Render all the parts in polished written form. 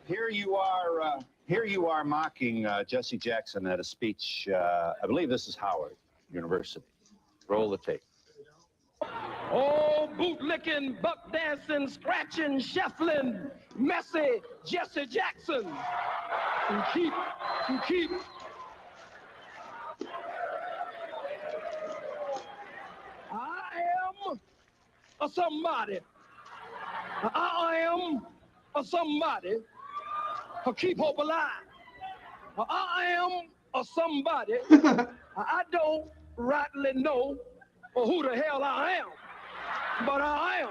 Here you are mocking Jesse Jackson at a speech. I believe this is Howard University. Roll the tape. Oh, boot-licking, buck-dancing, scratching, shuffling, messy Jesse Jackson. And keep. I am a somebody. I am a somebody. Keep hope alive. I am a somebody. I don't rightly know who the hell I am, but I am.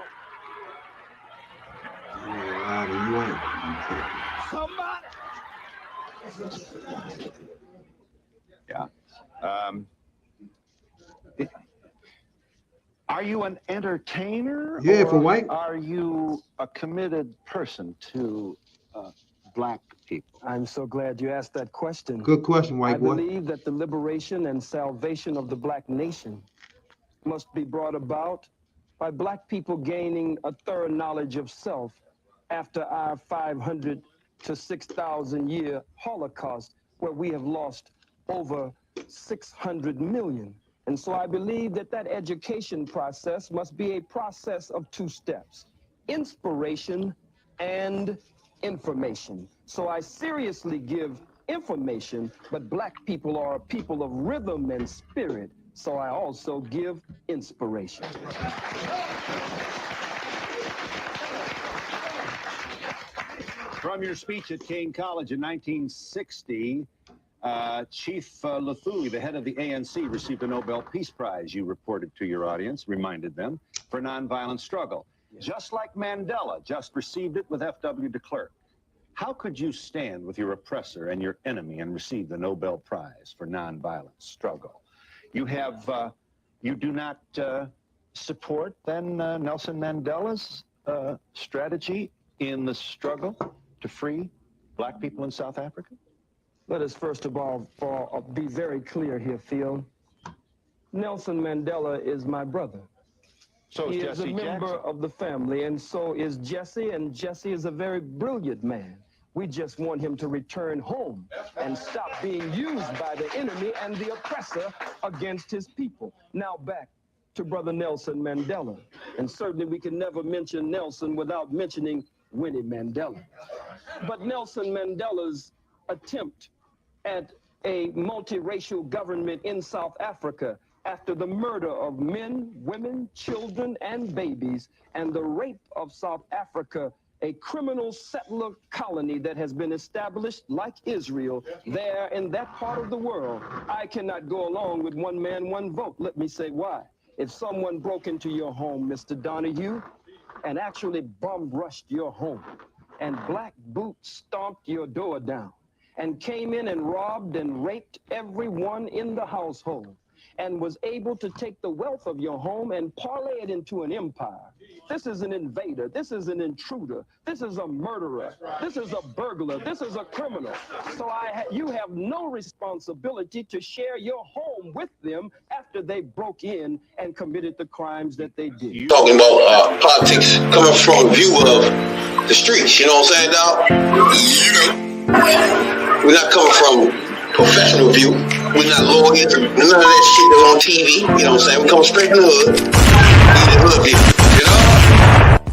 Somebody. Yeah. Are you an entertainer? Yeah, for white. Are you a committed person to black people? I'm so glad you asked that question. Good question, white boy. I believe that the liberation and salvation of the black nation must be brought about by black people gaining a thorough knowledge of self after our 500 to 6,000 year Holocaust, where we have lost over 600 million. And so I believe that that education process must be a process of two steps: inspiration and information. So I seriously give information, but black people are a people of rhythm and spirit. So I also give inspiration. From your speech at Kane College in 1960, Chief Luthuli, the head of the ANC, received a Nobel Peace Prize. You reported to your audience, reminded them, for nonviolent struggle. Just like Mandela just received it with F.W. de Klerk. How could you stand with your oppressor and your enemy and receive the Nobel Prize for nonviolent struggle? You do not support then Nelson Mandela's strategy in the struggle to free black people in South Africa? Let us first of all be very clear here, Phil. Nelson Mandela is my brother. So is he Jesse is a member Jackson. of the family, and so is Jesse, and Jesse is a very brilliant man. We just want him to return home and stop being used by the enemy and the oppressor against his people. Now back to Brother Nelson Mandela. And certainly we can never mention Nelson without mentioning Winnie Mandela. But Nelson Mandela's attempt at a multiracial government in South Africa after the murder of men, women, children, and babies, and the rape of South Africa, a criminal settler colony that has been established like Israel there in that part of the world. I cannot go along with one man, one vote. Let me say why. If someone broke into your home, Mr. Donahue, and actually bomb rushed your home, and Black Boots stomped your door down, and came in and robbed and raped everyone in the household, and was able to take the wealth of your home and parlay it into an empire. This is an invader. This is an intruder. This is a murderer. This is a burglar. This is a criminal. So you have no responsibility to share your home with them after they broke in and committed the crimes that they did. Talking about politics coming from a view of the streets, you know what I'm saying, dog? We're not coming from professional view. We're not lawyers, none of that shit that's on TV, you know what I'm saying? We come straight from the hood. We the hood view, you know?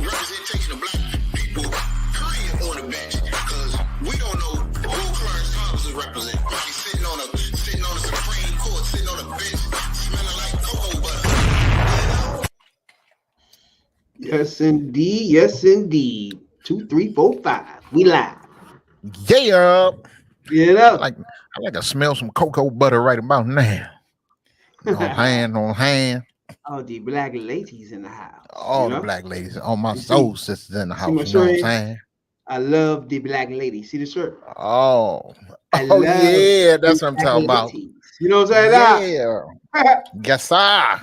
Representation of black people, period, on the bench, because we don't know who Clarence Thomas is representing. He's sitting on the Supreme Court, sitting on a bench, smelling like cocoa butter. Yes, indeed. Yes, indeed. 2, 3, 4, 5. We live. Yeah. Get up. I like to smell some cocoa butter right about now. On hand. Oh, the black ladies in the house. All the black ladies, all my soul sisters in the house. You know what I'm saying? I love the black ladies. See the shirt? Oh, yeah, that's what I'm talking about. You know what I'm saying? Yeah. Yes, sir.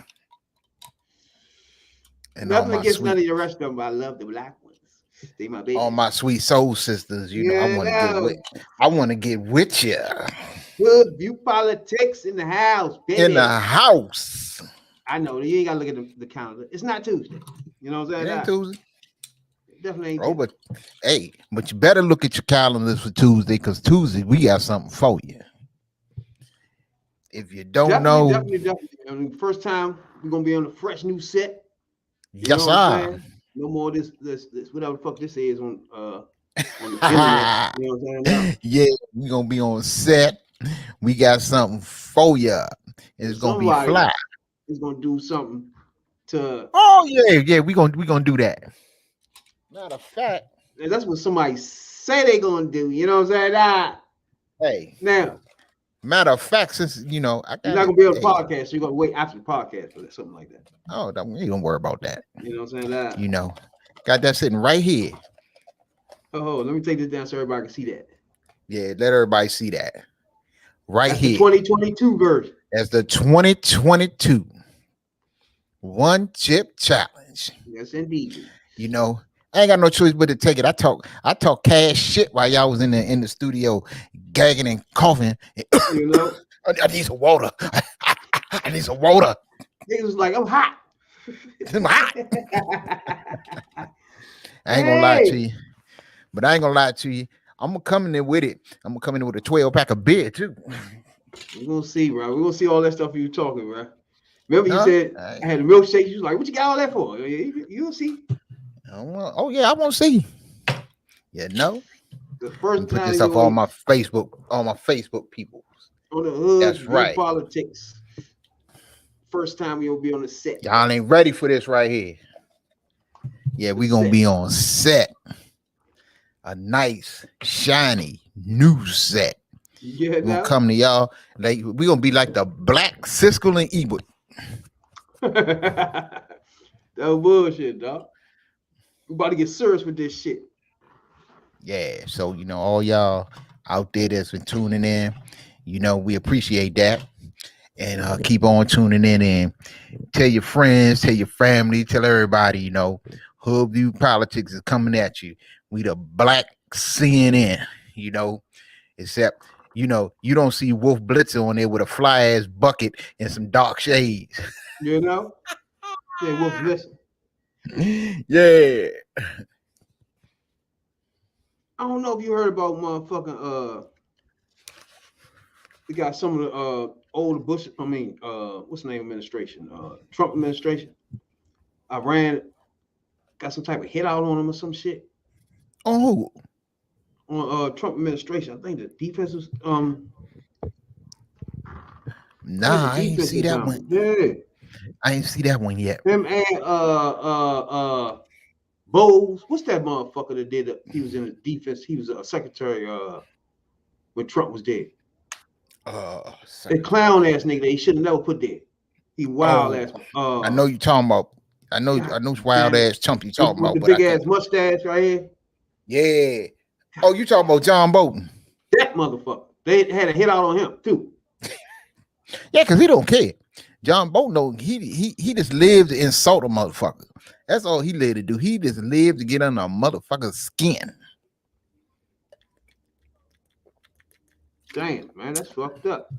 And nothing against none of your rest of them, but I love the black ones. They my baby. All my sweet soul sisters, you know, I want to get with you. Good view politics in the house, baby. In the house. I know you ain't gotta look at the calendar. It's not Tuesday. You know what I'm saying? It ain't Tuesday. Definitely ain't. Oh, but hey, but you better look at your calendars for Tuesday, because Tuesday we got something for you. If you don't know, Definitely. I mean, first time we're gonna be on a fresh new set. You yes, know what I'm sir. saying? No more this whatever the fuck this is on the internet. You know what I'm saying? Yeah, we gonna be on set. We got something for you. It's gonna be Somebody fly. is gonna do something to. Oh yeah, we gonna do that. Matter of fact, And that's what somebody say they gonna do. You know what I'm saying? hey, Now matter of fact, since I you're got not it. gonna be on the Hey, podcast, so you're gonna wait after the podcast for something like that. oh, you don't worry about that. You know what I'm saying? You know, got that sitting right here. Oh, let me take this down so everybody can see that. Yeah, let everybody see that. Right That's here. the 2022 version. That's the 2022 One Chip Challenge. Yes, indeed. You know, I ain't got no choice but to take it. I talk cash shit while y'all was in the studio gagging and coughing. You know, I need some water. I need some water. niggas was like, I'm hot. I'm hot. I ain't gonna lie to you, but I ain't gonna lie to you. I'm gonna come in there with it. I'm gonna come in there with a 12-pack of beer too. We're gonna see, bro. We're gonna see all that stuff you talking, bro. Remember you Huh? said I had a milkshake. You was like, what you got all that for? You'll see. Oh yeah, I want to see. Yeah, no. The first Put time this up on my Facebook people. on the hood. That's right. Politics. First time we'll be on the set. Y'all ain't ready for this right here. Yeah, we gonna be on set. A nice, shiny, new set. Yeah, We're gonna come to y'all. Like we gonna be like the Black Siskel and Ebert. That was bullshit, dog. We about to get serious with this shit. Yeah, so all y'all out there that's been tuning in, we appreciate that. And keep on tuning in and tell your friends, tell your family, tell everybody, Hoodview Politics is coming at you. We the Black CNN, except, you don't see Wolf Blitzer on there with a fly ass bucket and some dark shades. You know? Yeah, Wolf Blitzer. Yeah. I don't know if you heard about motherfucking we got some of the old Bush, what's the name of administration? Trump administration. Iran got some type of hit out on him or some shit. Oh. On Trump administration. I think the defense was Nah, I ain't see that one. Yeah. I ain't see that one yet. Him and Bowles, what's that motherfucker that did it? He was in the defense. He was a secretary when Trump was dead. The clown ass nigga that he should have never put there. He wild ass. I know you talking about. I know wild ass chump you talking about. The big ass mustache right here. Yeah. Oh, you talking about John Bolton? That motherfucker. They had a hit out on him too. Yeah, because he don't care. John Bolton, he just lived to insult a motherfucker. That's all he lived to do. He just lived to get under a motherfucker's skin. Damn, man, that's fucked up.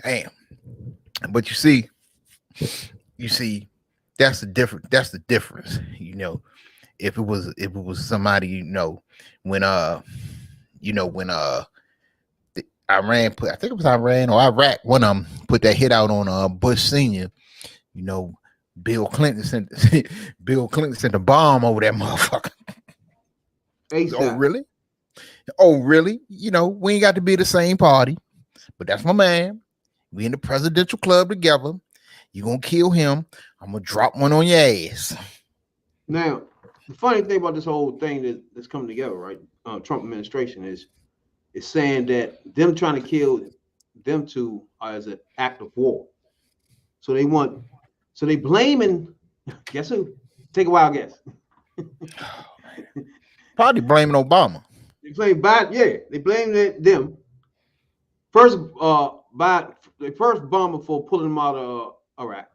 Damn. But you see, that's the difference. That's the difference. If it was somebody, when Iran put, I think it was Iran or Iraq, one of them put that hit out on Bush Senior. Bill Clinton sent a bomb over that motherfucker. Oh really? Oh really? We ain't got to be the same party, but that's my man. We in the presidential club together. You gonna kill him? I'm gonna drop one on your ass. Now, the funny thing about this whole thing that's coming together, right? Trump administration is saying that them trying to kill them two as an act of war. So they blaming, guess who? Take a wild guess. Probably blaming Obama. They blame Biden, yeah. They blame them. First, the first bomber for pulling them out of Iraq,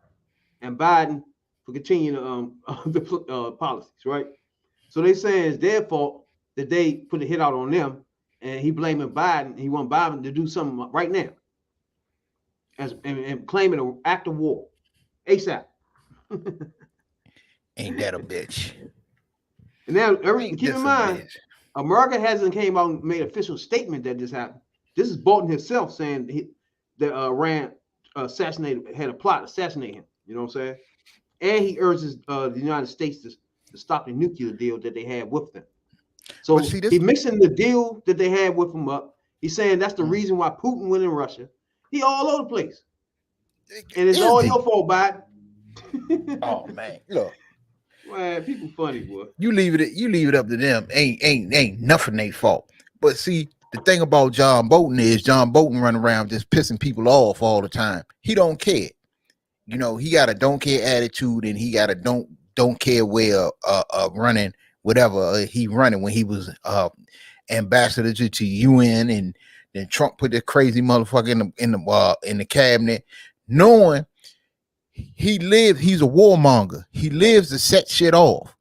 and Biden for continuing the policies, right? So they saying it's their fault that they put a hit out on them, and he blaming Biden. He want Biden to do something right now, and claiming an act of war, ASAP. Ain't that a bitch? And now, Ain't keep this in a mind, bitch? America hasn't came out and made an official statement that this happened. This is Bolton himself saying that Iran had a plot to assassinate him. You know what I'm saying? And he urges the United States to stop the nuclear deal that they had with them. So But see, this- he's mixing the deal that they had with him up. He's saying that's the reason why Putin went in Russia. He all over the place. And it's Is all he? your fault, Biden. Oh man, look, Man, people funny, boy. you leave it up to them. Ain't nothing they fault. But see, the thing about John Bolton is John Bolton run around just pissing people off all the time. He don't care. You know, he got a don't care attitude, and he got a don't care where running whatever he running when he was ambassador to UN, and then Trump put this crazy motherfucker in the cabinet, knowing he's a warmonger. He lives to set shit off.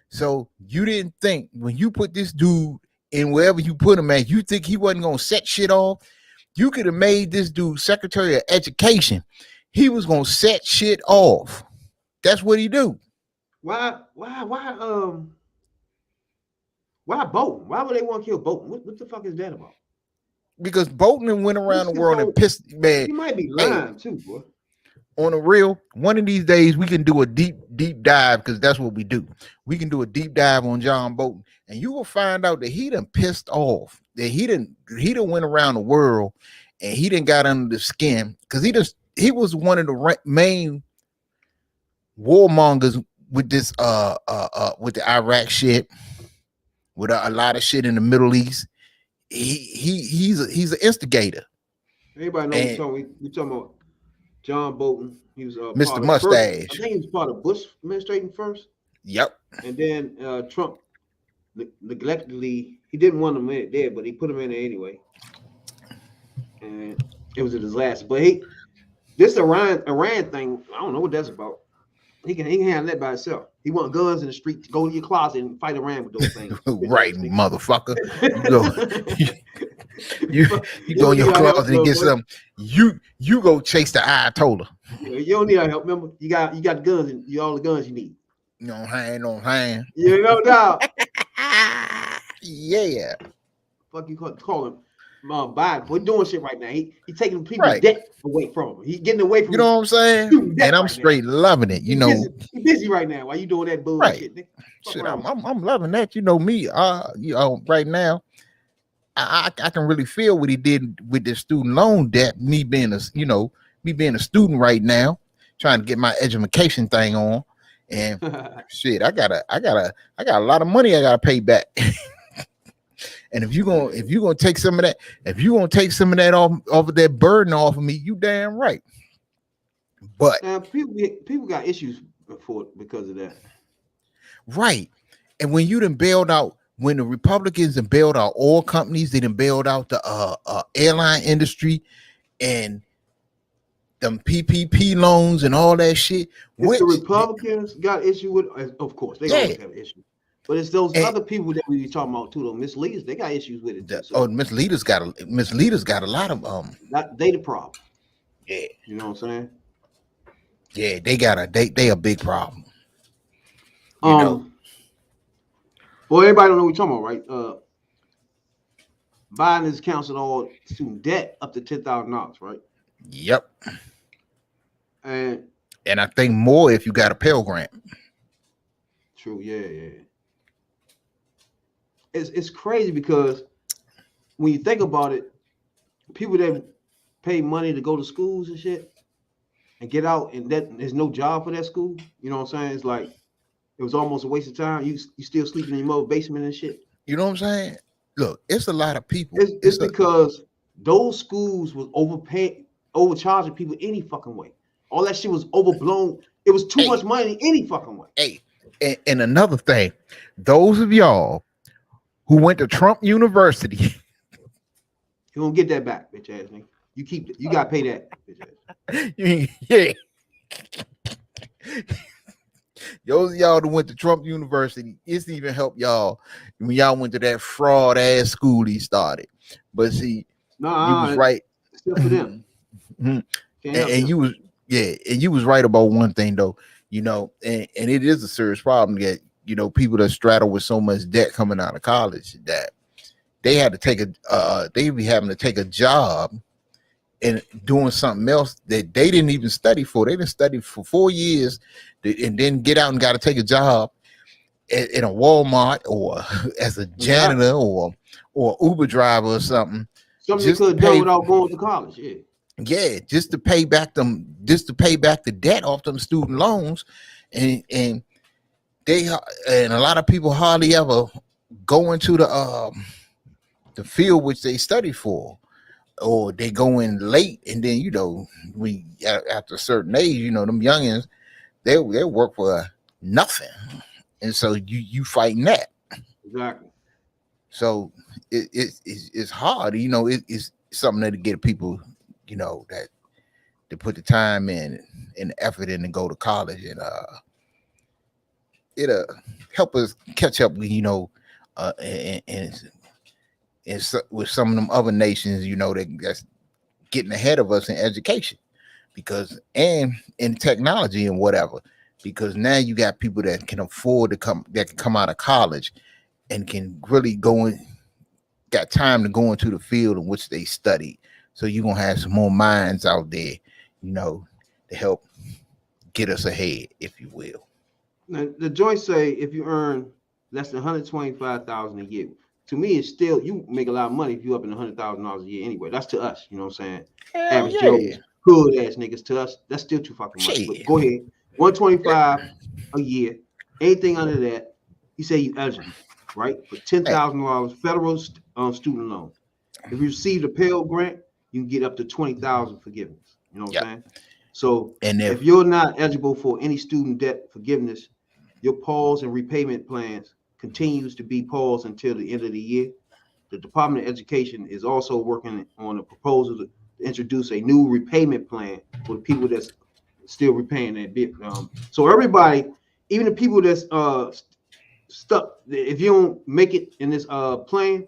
So you didn't think when you put this dude in wherever you put him at, you think he wasn't gonna set shit off? You could have made this dude Secretary of Education. He was gonna set shit off. That's what he do. Why Bolton? Why would they want to kill Bolton? What the fuck is that about? Because Bolton went around the world and pissed, man. He might be lying too, boy. On the real, one of these days we can do a deep dive, because that's what we do. We can do a deep dive on John Bolton, and you will find out that he done pissed off. That he done went around the world, and he done got under the skin, because he was one of the main warmongers with this with the Iraq shit, with a lot of shit in the Middle East. He's an instigator. Everybody know we talking about John Bolton. He was Mr. Mustache. I think he was part of Bush administration first. Yep. And then Trump neglectedly, he didn't want him in there, but he put him in there anyway. And it was a disaster. But this Iran thing, I don't know what that's about. He can handle that by himself. He want guns in the street to go to your closet and fight Iran with those things. Right, motherfucker. You go in your closet and get something. You go chase the Ayatollah. You don't need our help. Remember, you got the guns and all the guns you need. No hand. You know, dog. Yeah. Fuck you call him Biden. We're doing shit right now. He taking people's debt away from him. He's getting away from. You know what I'm saying? And I'm straight loving it. You know, he's busy right now. Why you doing that bullshit? Right. Shit, I'm loving that. You know me. Right now, I can really feel what he did with the student loan debt. Me being a student right now, trying to get my education thing on, and shit, I got a lot of money I gotta pay back. And if you're gonna take some of that, off of that burden off of me, you damn right. But people got issues because of that. Right. And when you done bailed out, when the Republicans done bailed out oil companies, they done bailed out the airline industry and them PPP loans and all that shit. The Republicans got issue with, of course, they always have issues. But it's those other people that we be talking about too, though. misleaders, they got issues with it. Too, misleaders got a lot of they the problem. Yeah. You know what I'm saying? Yeah, they a big problem. You know. Well, everybody don't know what we're talking about, right? Biden has canceled all student debt up to $10,000, right? Yep. And I think more if you got a Pell Grant. True, yeah. It's crazy because when you think about it, people that pay money to go to schools and shit and get out, and that there's no job for that school. You know what I'm saying? It's like it was almost a waste of time. You still sleeping in your mother basement and shit. You know what I'm saying? Look, it's a lot of people. It's because those schools was overcharging people any fucking way. All that shit was overblown. It was too much money any fucking way. Hey, and another thing, those of y'all who went to Trump University, you don't get that back, bitch ass nigga. You keep it. You gotta pay that, bitch ass. Yeah. Those of y'all that went to Trump University, it's even help y'all when y'all went to that fraud ass school he started. But see, you was right. Except for them. And you was right about one thing though, you know, and it is a serious problem that you know, people that straddle with so much debt coming out of college that they had to take they be having to take a job and doing something else that they didn't even study for. They didn't study for 4 years and then get out and got to take a job in a Walmart or as a janitor or Uber driver or something. Something you could have done without going to college. Yeah, just to pay back the debt off them student loans, and a lot of people hardly ever go into the field which they study for, or they go in late, and then, you know, after a certain age, you know, them youngins, they work for nothing, and so you fighting that. Exactly. So it's hard, you know. It's something that to get people, you know, that to put the time in and the effort in to go to college, and it'll help us catch up with, you know, and with some of them other nations, you know, that's getting ahead of us in education, because and in technology and whatever, because now you got people that can afford to come out of college and can really got time to go into the field in which they study. So you're gonna have some more minds out there, you know, to help get us ahead, if you will. Now, the joints say if you earn less than $125,000 a year, to me, it's still, you make a lot of money if you up in $100,000 a year anyway. That's to us, you know what I'm saying? Hell Average yeah. Joe, hood ass niggas. To us, that's still too fucking much. Shit. But go ahead, 125 a year. Anything under that, you say you eligible, right? For $10,000 federal student loan. If you receive a Pell Grant, you can get up to $20,000 forgiveness. You know what I'm saying? So And if you're not eligible for any student debt forgiveness, your pause and repayment plans continues to be paused until the end of the year. The Department of Education is also working on a proposal to introduce a new repayment plan for the people that's still repaying that bit. So everybody, even the people that's stuck, if you don't make it in this plan,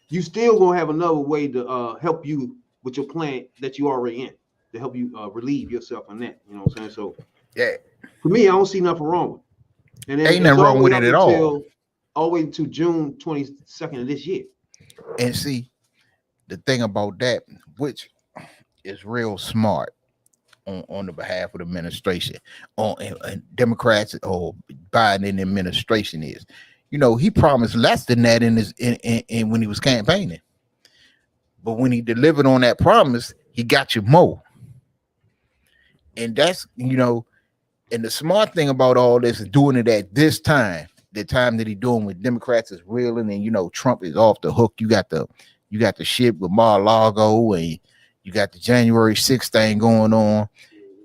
you still gonna have another way to help you with your plan that you already in, to help you relieve yourself on that. You know what I'm saying? So yeah, for me, I don't see nothing wrong with it. And then ain't nothing wrong with it at all the way to June 22nd of this year. And see, the thing about that, which is real smart on the behalf of the administration, and Democrats or Biden administration, is, you know, he promised less than that in when he was campaigning, but when he delivered on that promise, he got you more. And that's, you know, and the smart thing about all this is doing it at this time. The time that he's doing with Democrats is reeling, and, you know, Trump is off the hook. You got the shit with Mar-a-Lago, and you got the January 6th thing going on,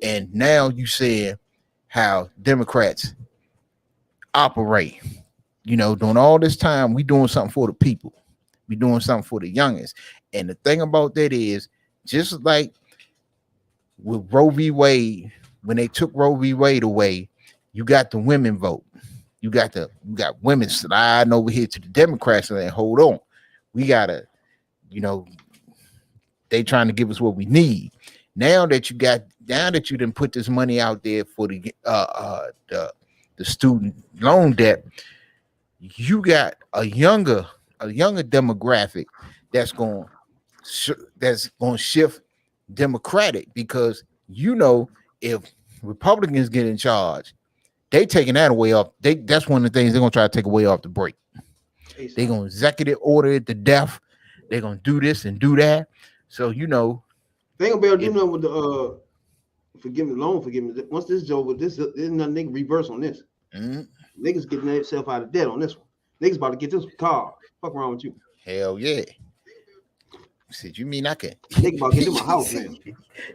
and now you said how Democrats operate. You know, during all this time, we doing something for the people. We doing something for the youngest. And the thing about that is, just like with Roe v. Wade, when they took Roe v. Wade away, you got the women vote. You got women sliding over here to the Democrats and hold on. We gotta, you know, they trying to give us what we need. Now that you didn't put this money out there for the student loan debt, you got a younger demographic that's going to shift Democratic, because, you know, if Republicans get in charge, they taking that away off. That's one of the things they're gonna try to take away off the break. They're gonna executive order it to death. They're gonna do this and do that. So, you know, they ain't gonna be able to do nothing with the loan forgiveness. Once this is over, there's nothing they can reverse on this. Niggas getting themselves out of debt on this one. Niggas about to get this car. Fuck wrong with you? Hell yeah. Said, you mean I can? Nigga about to get them a house, man.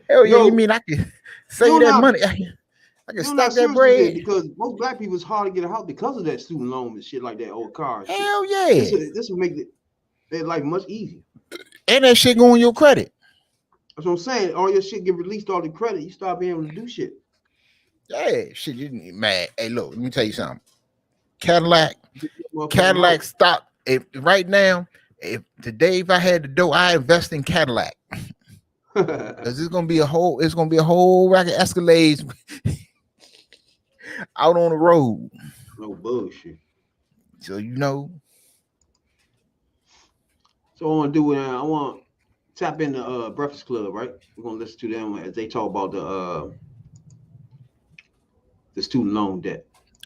Hell yeah, you mean I can save that money? I can stack that bread. Because most black people, it's hard to get a house because of that student loan and shit like that, old car. Hell yeah. This will make their life much easier. And that shit go on your credit. That's what I'm saying. All your shit get released, all the credit, you start being able to do shit. Yeah, shit, you mad. Hey, look, let me tell you something. Cadillac stock, right now, if I had the dough, I invest in Cadillac. Because it's gonna be a whole rack of Escalades out on the road. No bullshit. So you know, So I want to do I want to tap in the Breakfast Club, right? We're gonna listen to them as they talk about the student loan debt.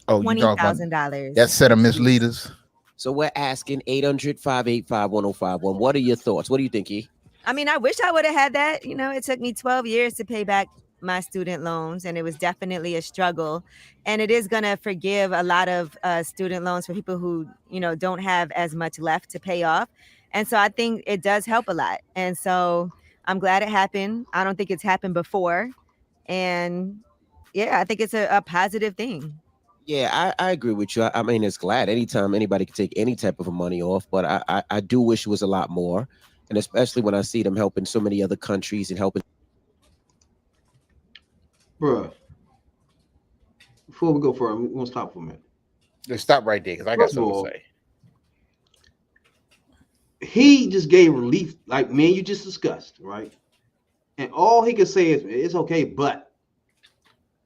oh, you talking about $20,000. that set of misleaders. So we're asking 800-585-1051. What are your thoughts? What do you think, E? I mean, I wish I would have had that. You know, it took me 12 years to pay back my student loans, and it was definitely a struggle. And it is going to forgive a lot of student loans for people who, you know, don't have as much left to pay off. And so I think it does help a lot. And so I'm glad it happened. I don't think it's happened before. And yeah, I think it's a positive thing. Yeah, I agree with you. I mean, it's glad anytime anybody can take any type of money off, but I do wish it was a lot more. And especially when I see them helping so many other countries and helping. Bruh, before we go further, we're gonna stop for a minute. Let's stop right there because I got First of something all, to say. He just gave relief, like me and you just discussed, right? And all he could say is, "It's okay, but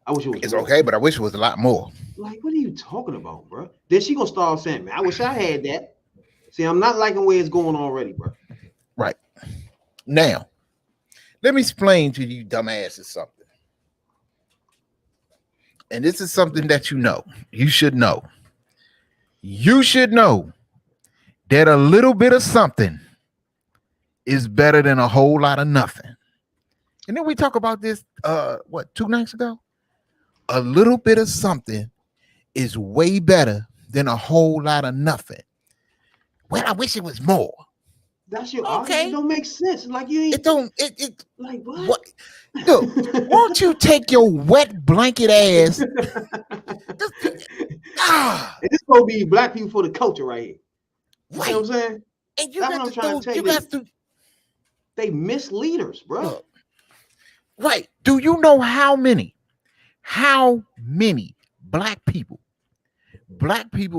I wish it was." It's more." okay, but I wish it was a lot more. Like, what are you talking about, bro? Then she gonna start saying, "Man, I wish I had that." See, I'm not liking where it's going already, bro. Right. Now, let me explain to you dumbasses something. And this is something that you know. You should know. You should know that a little bit of something is better than a whole lot of nothing. And then we talk about this, 2 nights ago? A little bit of something is way better than a whole lot of nothing. Well, I wish it was more. That's your Okay. argument. It don't make sense. Like you ain't It don't, it like what? what? Look, won't you take your wet blanket ass? Ah, And this gonna be black people for the culture right here. You right. know what I'm saying? And you That's got what I'm to trying do, to tell you you. got to, They misleaders, bro. look, right. Do you know how many black people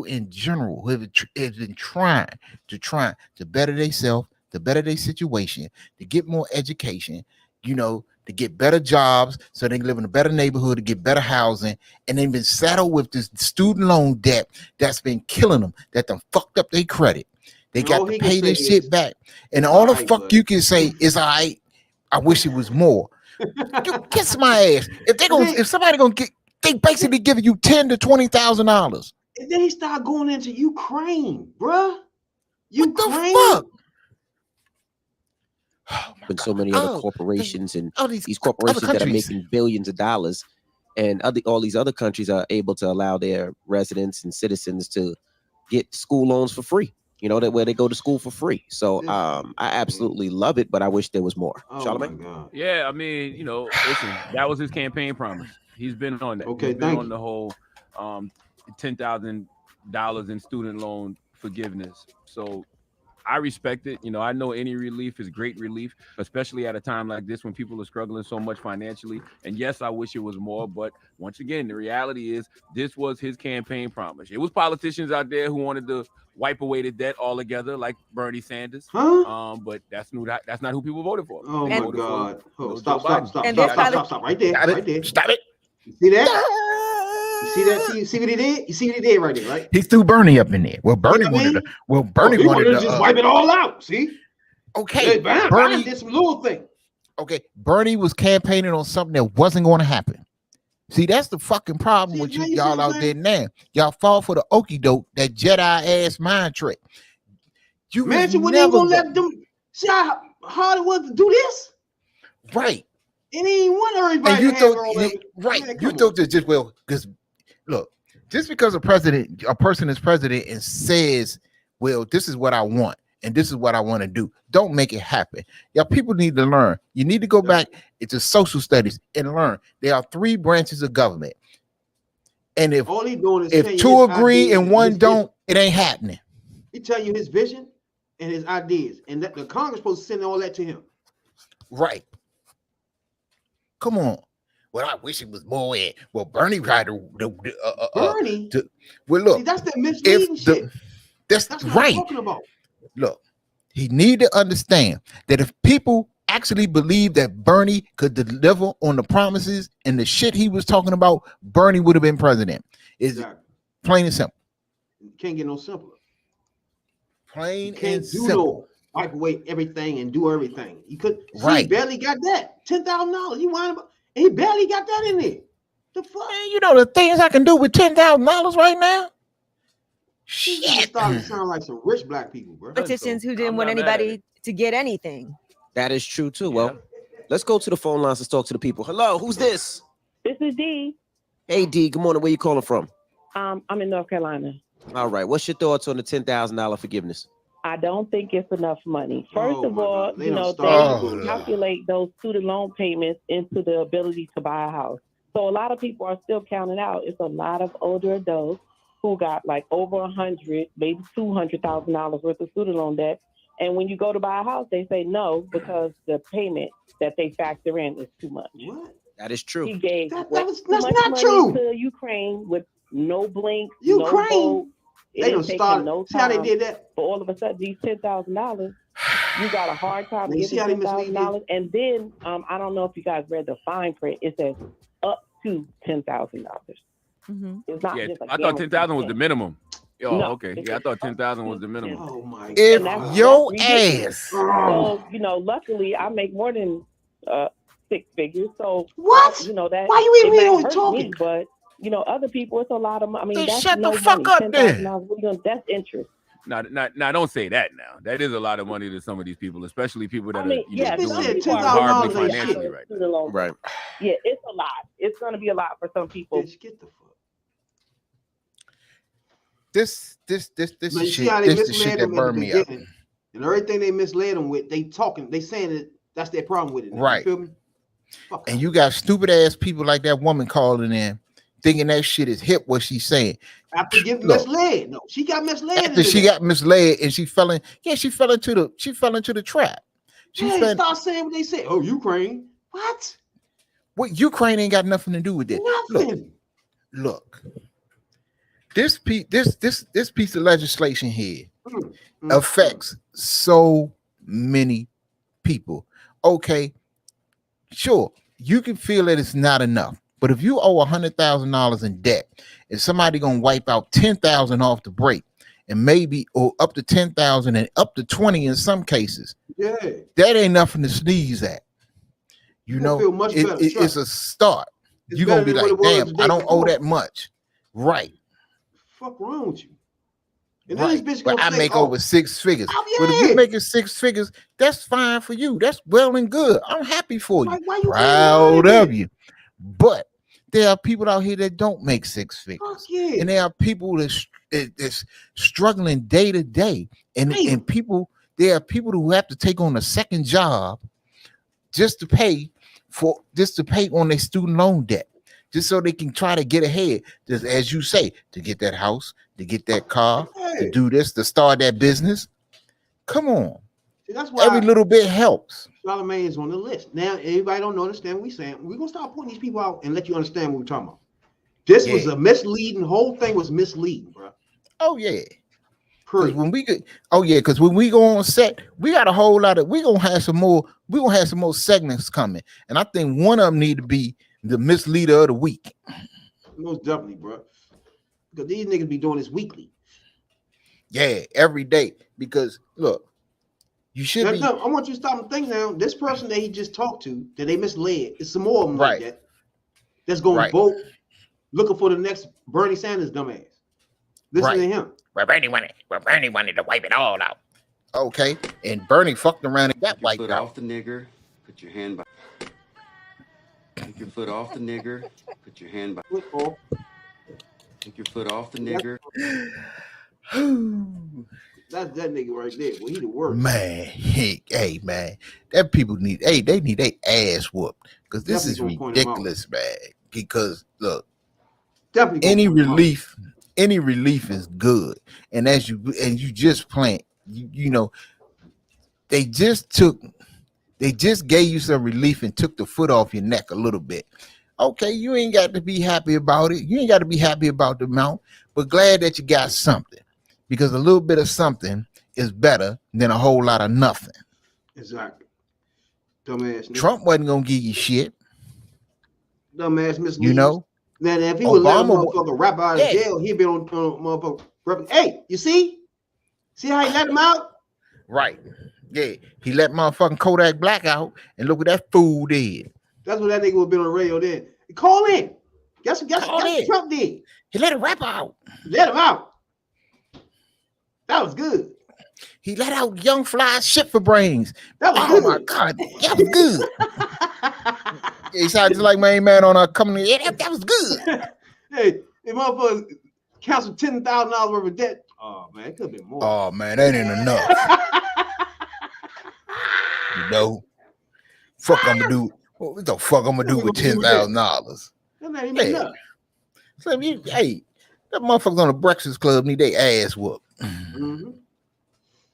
in general have been trying to better themselves, to better their situation, to get more education, you know, to get better jobs so they can live in a better neighborhood, to get better housing, and they've been saddled with this student loan debt that's been killing them, that done fucked up their credit. They And all got to he can pay this say is, shit back. And "It's all the alright, fuck bud." you can say is, all right, I wish it was more. You kiss my ass. If somebody gonna get, they basically giving you $10,000 to $20,000. And then he started going into Ukraine, bruh. What the Ukraine. fuck? Oh my And so God. many other corporations and all these other corporations that are countries. making billions of dollars, and all these other countries are able to allow their residents and citizens to get school loans for free. You know, that where they go to school for free. So I absolutely love it, but I wish there was more. Oh my Charlamagne? God. Yeah, I mean, you know, listen, that was his campaign promise. He's been on that. Okay, He's been thank on you. the whole $10,000 in student loan forgiveness. So I respect it. You know, I know any relief is great relief, especially at a time like this when people are struggling so much financially. And yes, I wish it was more, but once again, the reality is this was his campaign promise. It was politicians out there who wanted to wipe away the debt altogether, like Bernie Sanders. Huh? But that's not who people voted for. Oh They my voted for, God. you know, Oh, Joe stop, Biden. stop, And stop, there's stop, probably- stop, stop, right there. Stop Right it. there. Stop it. You see that? You see that? See what he did? You see what he did right there, right? He threw Bernie up in there. Well, Bernie You know what I wanted mean? to. Well, Bernie He wanted to just wipe it all out. See? Okay, Hey, Biden Bernie. did some little thing. Okay, Bernie was campaigning on something that wasn't going to happen. See, that's the fucking problem See, with now you you see y'all what I'm out there now. Y'all fall for the okie doke, that Jedi ass mind trick. You was Imagine when they never gonna go- let them see how hard it was to do this. right. And he ain't want everybody And you to have thought all that. right. Man, You come thought that just well, because look, just because a person is president and says, well, this is what I want and this is what I want to do, don't make it happen. Y'all people need to learn. You need to go back into social studies and learn. There are 3 branches of government. And if all he doing is if telling you 2 his agree ideas and 1 his don't, it ain't happening. vision. He tell you his vision and his ideas, and that the Congress supposed to send all that to him. Right. Come on. Well, I wish it was more. Well, Bernie tried to. Bernie, Well, see, look, that's the misleading if shit. that's That's what right. I'm talking about. Look, he need to understand that if people actually believe that Bernie could deliver on the promises and the shit he was talking about, Bernie would have been president. Is Exactly. Plain and simple. Can't get no simpler. Plain Can't and do simple. no microwave everything and do everything. You could see, Right. he barely got that. $10,000. You whine about, and he barely got that in there. The fuck? Man, you know the things I can do with $10,000 right now. These niggas Shit. starting to sound like some rich black people, bro. Politicians who didn't I'm want not mad at anybody to get anything. That is true too. Well, let's go to the phone lines. Let's talk to the people. Hello, who's this? This is Dee. Hey D, good morning. Where you calling from? I'm in North Carolina. All right. What's your thoughts on the $10,000 forgiveness? I don't think it's enough money. First Oh, of my all, God. They you done know, started they calculate those student loan payments into the ability to buy a house. So a lot of people are still counting out. It's a lot of older adults who got like over $100,000, maybe $200,000 worth of student loan debt. And when you go to buy a house, they say no because the payment that they factor in is too much. What? That is He true. gave That's too not much true. money to Ukraine with no blink, Ukraine? no vote. It They didn't done take him started. no See how they time. did that? But all of a sudden, these $10,000, you got a hard time You see getting how they mislead $10,000. And then I don't know if you guys read the fine print. It says up to $10,000. Mhm. It's not Yeah, just a I thought guaranteed 10,000 was the 10. minimum. Oh, No, okay. it's Yeah, I thought up 10,000 was to the minimum. 10. Oh my If And that's your ridiculous. ass, So, you know, luckily I make more than 6 figures. So, What? you know, that Why you it even may always hurt talking? me, but, you know, other people, it's a lot of money. I mean, Then that's shut no the fuck money. up then. $10,000, what are you gonna, that's interest. Now, don't say that now. That is a lot of money to some of these people, especially people that I mean, are you know, yeah, This doing bitch some said people are $10,000 hardly ain't financially shit. right now. student loan. Right. Yeah, it's a lot. It's going to be a lot for some people. Bitch, get the fuck. this Now, you see shit, how they this the shit misled that them at the burned me up. beginning, and everything they misled them with, they talking, they saying that that's their problem with it. Now. Right. You feel me? Fuck And off. you got stupid ass people like that woman calling in, thinking that shit is hip. What she's saying After getting look. misled, no, she got misled. after into she that. got misled and she fell into the trap. She Yeah, fell. start saying what they say. Oh, Ukraine. What? What Ukraine ain't got nothing to do with it. Nothing. Look. This piece of legislation here affects so many people. Okay, sure, you can feel that it's not enough, but if you owe $100,000 in debt, and somebody gonna wipe out 10,000 off the break, and maybe or up to 10,000 and up to 20 in some cases, Yeah. that ain't nothing to sneeze at. You You gonna know, feel much better, it's trust a start. It's You're gonna better be than what like, it was damn, the day I don't owe before. that much, right? Fuck wrong with you? And then Right, this bitch but gonna I say, make oh, over 6 figures. oh, But if yeah. you're making 6 figures, that's fine for you. That's well and good. I'm happy for you. Why you Proud getting mad of you. But there are people out here that don't make 6 figures. Fuck yeah. And there are people that's struggling day to day. And Damn. there are people who have to take on a second job just to pay on their student loan debt. Just so they can try to get ahead, just as you say, to get that house, to get that car, to Hey. do this, to start that business. Come on, See, that's why every little bit helps. Charlamagne is on the list. Now everybody don't understand what we're saying. We're gonna start pointing these people out and let you understand what we're talking about. This was Yeah. a misleading, whole thing was misleading, bro. Oh yeah, because Period. when we go on set, we got a whole lot of. We're gonna have some more segments coming, and I think one of them need to be the misleader of the week. Most definitely, bro. Because these niggas be doing this weekly. Yeah, every day. Because look, you should Now, be I want you to stop and think now. This person that he just talked to, that they misled, is some more of them Right. like that. That's going Right. to vote looking for the next Bernie Sanders dumbass. Listen to Right. him. Well, Bernie wanted to wipe it all out. Okay, and Bernie fucked around and got Take your wiped foot out. off the nigger. Put your hand by. Take your foot off the nigger. Put your hand by. Football. Take your foot off the nigger. That's that nigga right there. Well, he the worst. Man, hey, man, that people need, they need their ass whooped because this Definitely is gonna point 'em out. ridiculous, man. Because look, Definitely gonna any point him out. relief is good, and you just plant, you know, they just gave you some relief and took the foot off your neck a little bit. Okay, you ain't got to be happy about it. You ain't got to be happy about the amount, but glad that you got something, because a little bit of something is better than a whole lot of nothing. Exactly. Dumbass nigga. Trump wasn't gonna give you shit, Dumbass misleaders. you know. Then if he would let a Obama wa- motherfucker rap out of Yeah. jail, he'd be on motherfucker. Hey, you see how he let him out? Right. Yeah. He let motherfucking Kodak Black out, and look what that fool did. That's what that nigga would have been on the radio then. Call in. Guess Call what in. Trump did? He let a rapper out. Let him out. That was good. He let out Young Fly Shit for Brains. That was Oh good. my God, that was good. He sounded just like Main Man on a coming. Yeah, that was good. Hey, if motherfuckers canceled $10,000 worth of debt, oh man, it could have been more. Oh man, that ain't enough. You know, fuck I'm gonna do. What the fuck I'm gonna do with $10,000? That ain't Yeah. enough. So hey, that motherfuckers on the Breakfast Club need their ass whooped. Mm-hmm.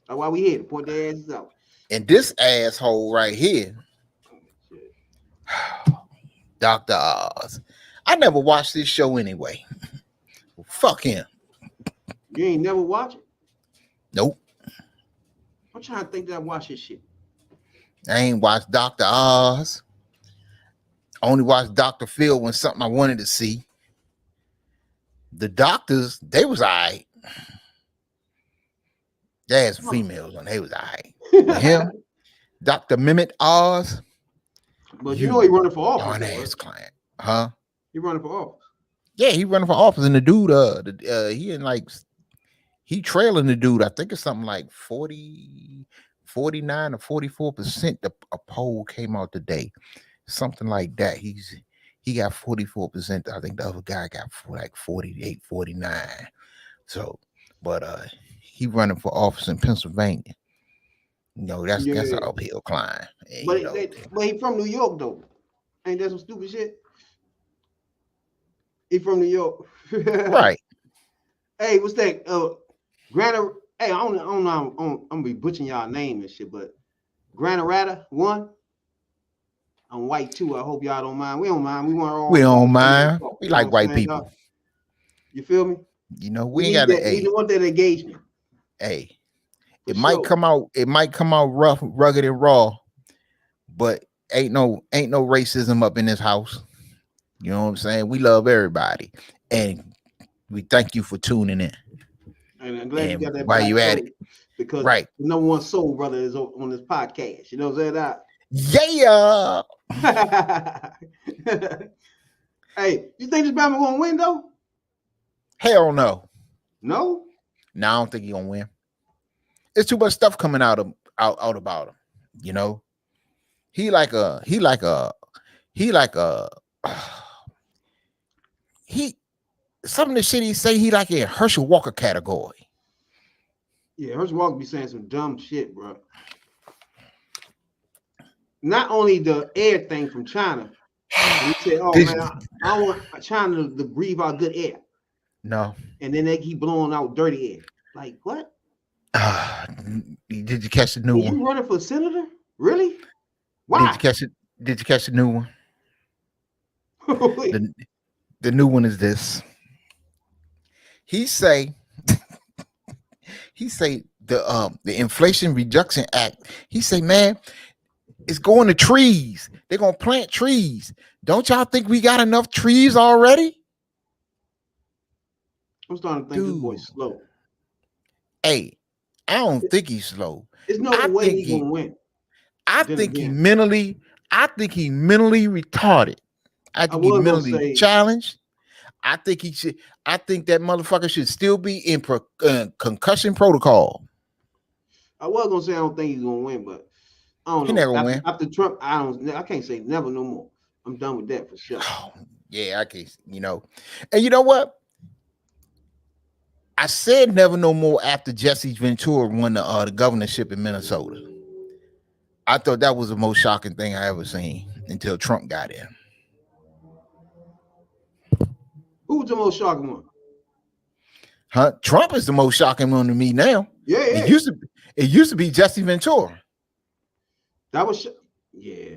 That's why we here to point their asses out. And this asshole right here, Dr. Oz. I never watched this show anyway. Fuck him. You ain't never watch it? Nope. I'm trying to think that I watch this shit. I ain't watched Dr. Oz. Only watched Dr. Phil when something I wanted to see. The doctors, they was all right. They had some females on, they was all right. But him, Dr. Mehmet Oz, But you know he running for office. darn though, right? ass client. Huh? He running for office. Yeah, he running for office, and the dude, he in like, he trailing the dude. I think it's something like 49 or 44%. A poll came out today, something like that. He got 44%. I think the other guy got like 48, 49. So, but he running for office in Pennsylvania. You know, that's an uphill climb. And, But, you know, but he from New York though. Ain't that some stupid shit? He from New York. right. Hey, what's that? Granny. Hey, I don't know. I'm gonna be butchering y'all name and shit, but Granny Rata 1. I'm white too. I hope y'all don't mind. We don't mind. We don't mind. We You like know what white I'm saying, people. dog? You feel me? You know, we need ain't got that, to. we don't want that engagement. Hey, For it might sure. come out. It might come out rough, rugged, and raw, but ain't no racism up in this house. You know what I'm saying? We love everybody, and we thank you for tuning in. And I'm glad And you got that. while black you at soul, it, because right? the number one soul brother is on this podcast. You know what I'm Yeah. saying? Hey, you think this Bama gonna win though? Hell no. No. No, I don't think he gonna win. It's too much stuff coming out about him. You know, he some of the shit he say, he like in Herschel Walker category. Yeah, Herschel Walker be saying some dumb shit, bro. Not only the air thing from China. He said, "Oh Did man, I want China to breathe out good air," No. and then they keep blowing out dirty air. Like what? Did you catch the new Is one? you running for senator? Really? Why? Did you catch it? Did you catch the new one? The new one is this. He say the Inflation Reduction Act. He say, man, it's going to trees. They're gonna plant trees. Don't y'all think we got enough trees already? I'm starting to think this boy's slow. Hey, I don't think he's slow. There's no I way think he's gonna win. I Then think he again. mentally retarded. I think he was gonna mentally say- challenged. I think that motherfucker should still be in concussion protocol. I was gonna say I don't think he's gonna win, but I don't He know. never after, win. after Trump, I can't say never no more. I'm done with that for sure. Yeah, I can, you know. And you know what? I said never no more after Jesse Ventura won the governorship in Minnesota. I thought that was the most shocking thing I ever seen until Trump got in. Who's the most shocking one? Huh? Trump is the most shocking one to me now. Yeah, yeah. It used to be Jesse Ventura. That was yeah.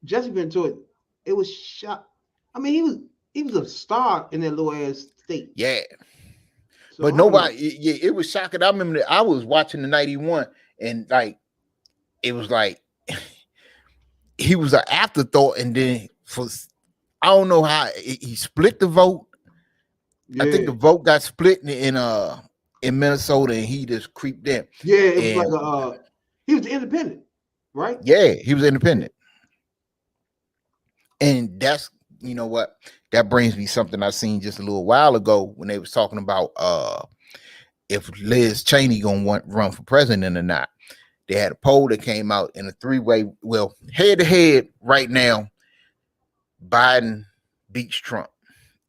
Jesse Ventura, it was shock. I mean, he was a star in that little ass state. Yeah. So, But I don't know. nobody, it was shocking. I remember that I was watching the 91 and like it was like he was an afterthought, and then I don't know how he split the vote. Yeah. I think the vote got split in Minnesota, and he just creeped in. Yeah, it was like he was independent, right? Yeah, he was independent. And that's, you know what, that brings me something I seen just a little while ago when they was talking about if Liz Cheney gonna run for president or not. They had a poll that came out in a three-way, well, head-to-head right now, Biden beats Trump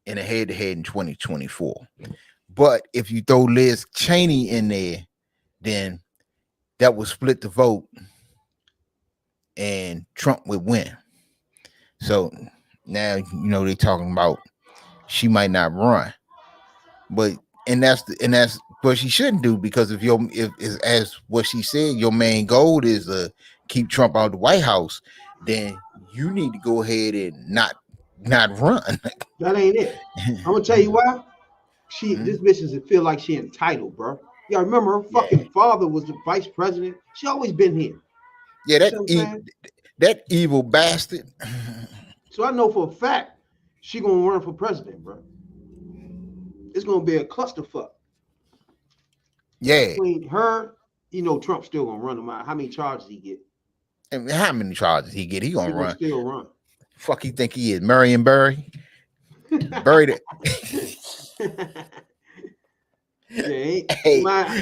in a head-to-head in 2024. But if you throw Liz Cheney in there, then that would split the vote and Trump would win. So now, you know, they're talking about she might not run, but that's what she shouldn't do, because if as what she said, your main goal is to keep Trump out of the White House, then you need to go ahead and not run. That ain't it. I'm gonna tell you why. This bitch is feel like she entitled, bro. Yeah, remember her fucking father was the vice president. She always been here. Yeah, that evil bastard. So I know for a fact she gonna run for president, bro. It's gonna be a clusterfuck. Yeah. Between her, you know, Trump still gonna run him out. How many charges he get? And how many charges he get? He gonna run. Still run. Fuck, he think he is Marion Barry? Buried it.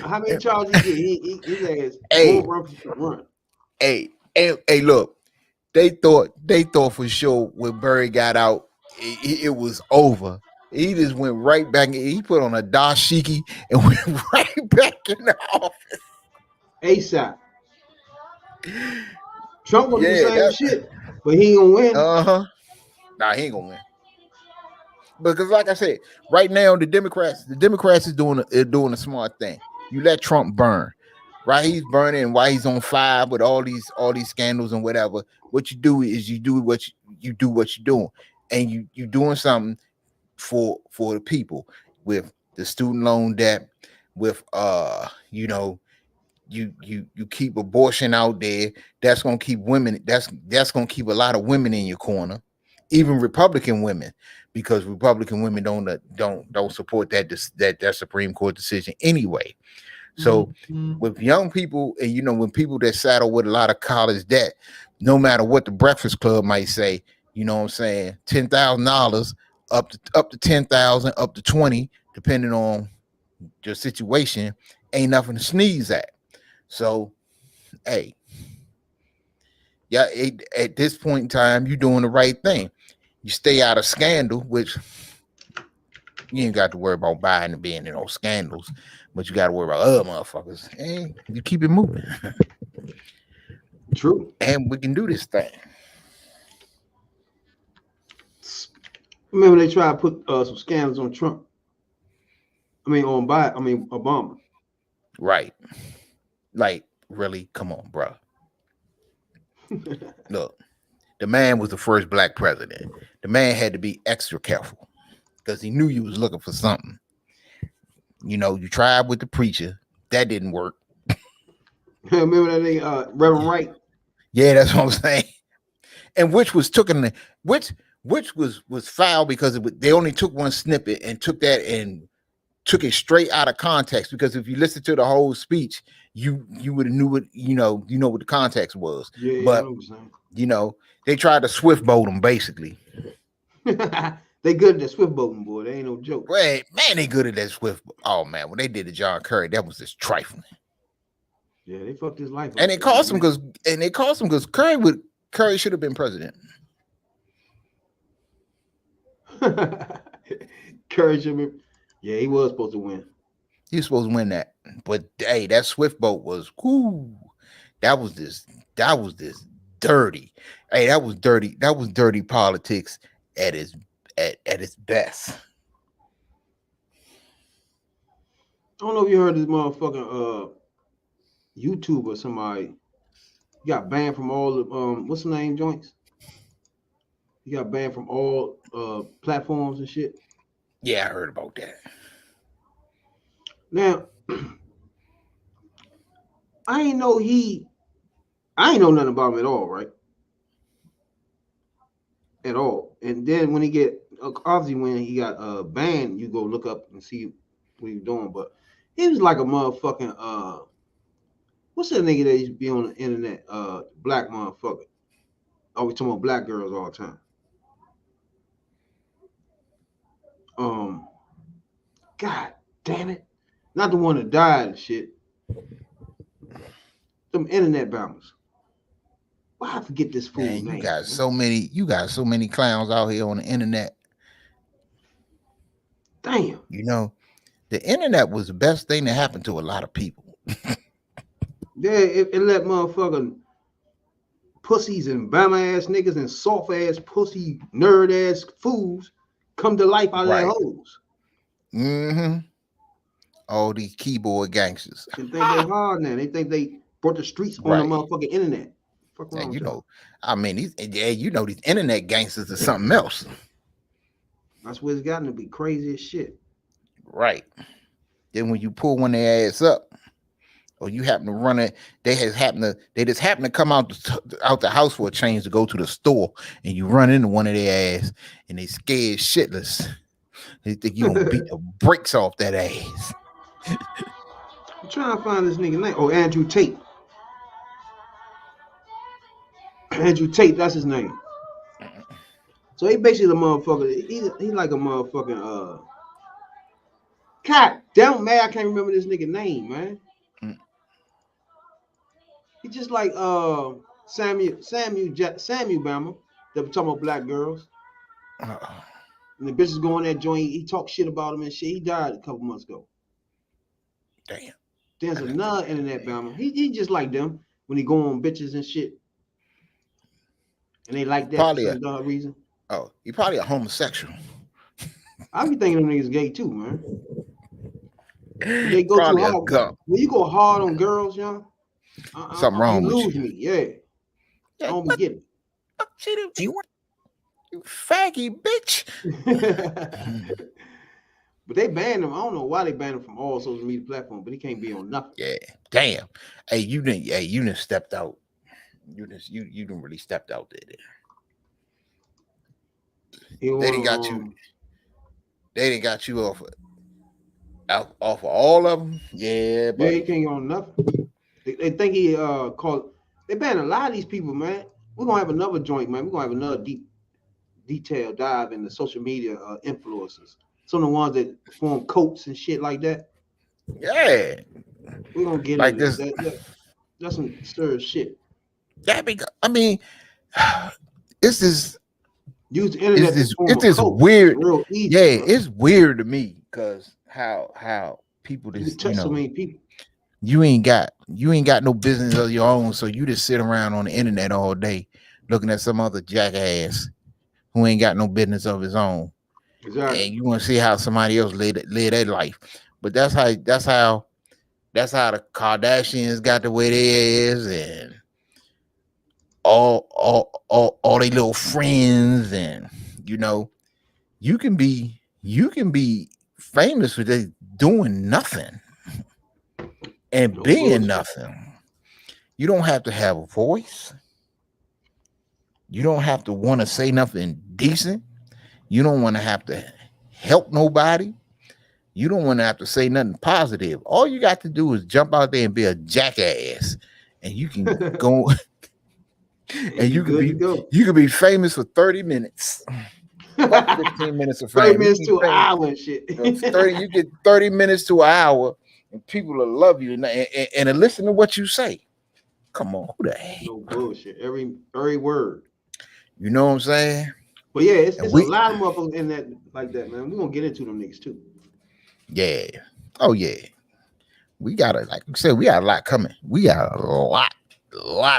How many charges he get? His ass won't run. Hey, look, they thought for sure when Barry got out, it was over. He just went right back. He put on a dashiki and went right back in the office. ASAP. Trump gonna do the same shit, but he ain't gonna win. Nah, he ain't gonna win. Because like I said, right now the Democrats is doing a smart thing. You let Trump burn. Right, he's burning while he's on fire with all these scandals and whatever. What you do is you do what you're doing, and you doing something for the people with the student loan debt, with you know, you keep abortion out there. That's gonna keep women. That's gonna keep a lot of women in your corner, even Republican women, because Republican women don't support that Supreme Court decision anyway. So with young people, and you know, when people that saddle with a lot of college debt, no matter what the Breakfast Club might say, you know what I'm saying, $10,000 up to 10,000, up to 20, depending on your situation, ain't nothing to sneeze at. So, hey, yeah, at this point in time, you're doing the right thing. You stay out of scandal, which you ain't got to worry about Biden being in those scandals, but you got to worry about other motherfuckers. And you keep it moving. True. And we can do this thing. Remember they tried to put some scandals on Trump. On Obama. Right. Like, really? Come on, bro. Look, the man was the first black president. The man had to be extra careful because he knew you was looking for something. You know, you tried with the preacher. That didn't work. Remember that thing, Reverend Wright? Yeah, that's what I'm saying. And which was foul because they only took one snippet and took it straight out of context. Because if you listen to the whole speech, you would have knew what what the context was. Yeah, but you know, they tried to swift boat him basically. They good at that swift boating, boy. They ain't no joke. Wait, man, they good at that swift. Oh man, when they did to John Kerry, that was just trifling. Yeah, they fucked his life up. And it cost him because Curry should have been president. Curry should be. Yeah, he was supposed to win. He was supposed to win that. But hey, that swift boat was that was this dirty. Hey, that was dirty. That was dirty politics at its best. I don't know if you heard this motherfucking YouTube or somebody got banned from all the what's the name joints? He got banned from all platforms and shit. Yeah, I heard about that. Now, I ain't know nothing about him at all, right? at all. And then when he get obviously when he got banned, you go look up and see what he was doing. But he was like a motherfucking what's that nigga that used to be on the internet? Black motherfucker. Always talking about black girls all the time. God damn it. Not the one that died and shit. Them internet bombers. Why I forget this fool Man, name? you got so many clowns out here on the internet. Damn. You know, the internet was the best thing that happened to a lot of people. Yeah, it let motherfucking pussies and bama ass niggas and soft ass pussy nerd ass fools come to life out of their hoes. Mm-hmm. All these keyboard gangsters. They think they hard now. They think they brought the streets on the motherfucking internet. Fuck wrong And with you y'all? know, I mean, these internet gangsters are something else. That's what it's gotten to be, crazy as shit. Right. Then when you pull one of their ass up, or you happen to run it, they just happen to come out the house for a change to go to the store, and you run into one of their ass, and they scared shitless. They think you gonna beat the brakes off that ass. I'm trying to find this nigga name. Oh, Andrew Tate. Andrew Tate, that's his name. So he basically the motherfucker. He like a motherfucking God damn, man, I can't remember this nigga name, man. He just like Samuel Bama that was talking about black girls. And the bitches go in that joint, he talk shit about him and shit. He died a couple months ago. Damn. There's another internet Bama. He just like them when he go on bitches and shit. And they like that Probably for some dumb reason. Oh, you probably a homosexual. I be thinking them niggas gay too, man. They go Probably too a hard. gump. When you go hard on girls, y'all, Something wrong you with lose you. me. Yeah. I don't be getting You faggy bitch. But they banned him. I don't know why they banned him from all social media platforms, but he can't be on nothing. Yeah. Damn. Hey, you didn't stepped out. You didn't really stepped out there. They didn't got you. They didn't got you off of all of them. Yeah, but Yeah, he can't get on nothing. They think he called. They banned a lot of these people, man. We're gonna have another joint, man. We're gonna have another detailed dive into social media influencers. Some of the ones that form coats and shit like that. Yeah. We're gonna get like into this. That's some serious shit. Yeah, because I mean, it's this. Use the internet. It's this weird. Real easy, yeah, bro. it's weird to me because how people just touch so many people. You ain't got no business of your own, so you just sit around on the internet all day looking at some other jackass who ain't got no business of his own. Exactly. And you want to see how somebody else live their life. But that's how the Kardashians got the way they is, and all their little friends, and you can be famous with they doing nothing and being nothing. You don't have to have a voice. You don't have to want to say nothing decent. You don't want to have to help nobody. You don't want to have to say nothing positive. All you got to do is jump out there and be a jackass, and you can go. And you can be famous for 30 minutes. 15 minutes of fame. 30 minutes to an hour and shit. You get 30 minutes to an hour, and people will love you and listen to what you say. Come on, who the heck? No bullshit. Every word. You know what I'm saying? But yeah, it's a lot of motherfuckers in that like that, man. We're gonna get into them niggas too. Yeah. Oh yeah. We got like you said, we got a lot coming. We got a lot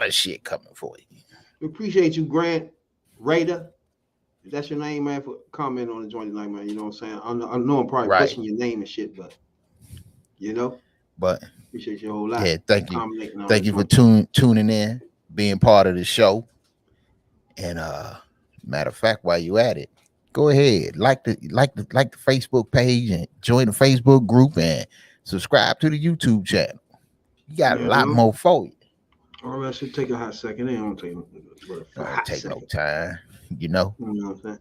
of shit coming for you. We appreciate you, Grant Raider. If that's your name, man, for commenting on the joint tonight, man. You know what I'm saying? I know I'm probably pushing your name and shit, but But appreciate you a whole lot. Yeah, thank you. Thank you for tuning in, being part of the show. And matter of fact, while you at it, go ahead, like the Facebook page and join the Facebook group and subscribe to the YouTube channel. You got a lot more for you. All right, should take a hot second. It don't take no time. You know. You know what I'm saying?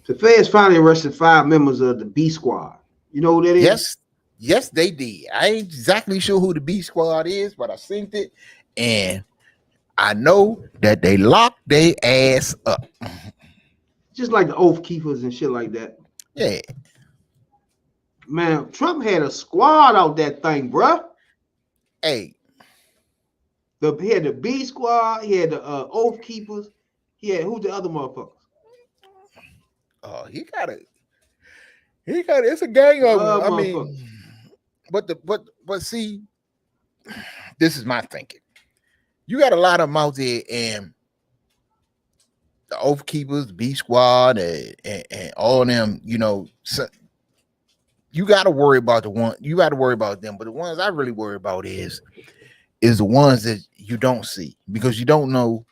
The feds finally arrested 5 members of the B Squad. You know who that is? Yes, they did. I ain't exactly sure who the B Squad is, but I synced it, and I know that they locked their ass up. Just like the Oath Keepers and shit like that. Yeah. Man, Trump had a squad out that thing, bruh. Hey. He had the B Squad, he had the Oath Keepers, he had who's the other motherfuckers? Oh, he got it. It's a gang of them. I mean, but see, this is my thinking. You got a lot of them out there, and the Oath Keepers, the B Squad, and all of them, you know, so you got to worry about the one. You got to worry about them, but the ones I really worry about is the ones that you don't see, because you don't know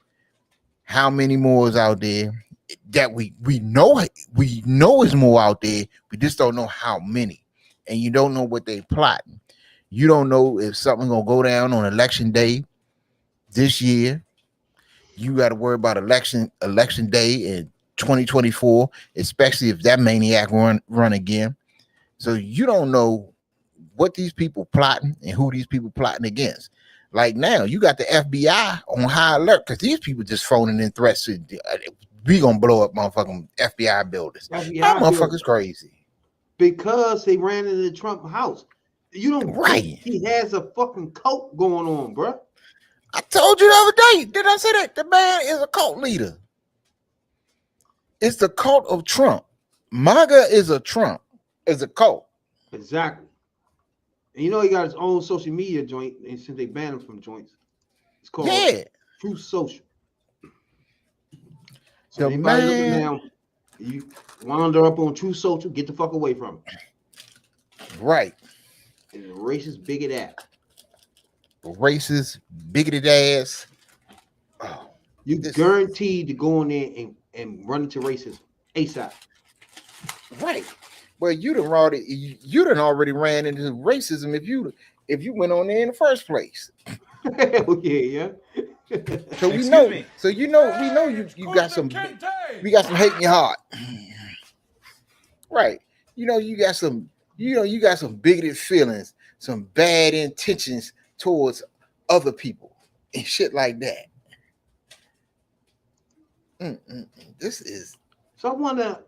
how many more is out there. That we know is more out there. We just don't know how many, and you don't know what they plotting. You don't know if something's gonna go down on election day this year. You got to worry about election day in 2024, especially if that maniac run again. So you don't know what these people plotting and who these people plotting against. Like now, you got the FBI on high alert because these people just phoning in threats to we gonna blow up motherfucking FBI buildings. That motherfucker's crazy. Because they ran into the Trump house. You don't right. He has a fucking cult going on, bro. I told you the other day. Did I say that? The man is a cult leader. It's the cult of Trump. MAGA is a Trump. Is a cult. Exactly. And you know he got his own social media joint, and since they banned him from joints, it's called Truth Social. So the anybody man, looking now, you wander up on Truth Social, get the fuck away from it. Right. And a racist bigot ass. Racist bigoted ass. Oh, you guaranteed to go in there and run into racism ASAP. Right. Well, you done already ran into racism if you went on there in the first place. Hell yeah. So we know. So we know you got some. We got some hate in your heart. Right. You got some bigoted feelings, some bad intentions towards other people and shit like that. This is. So I wonder.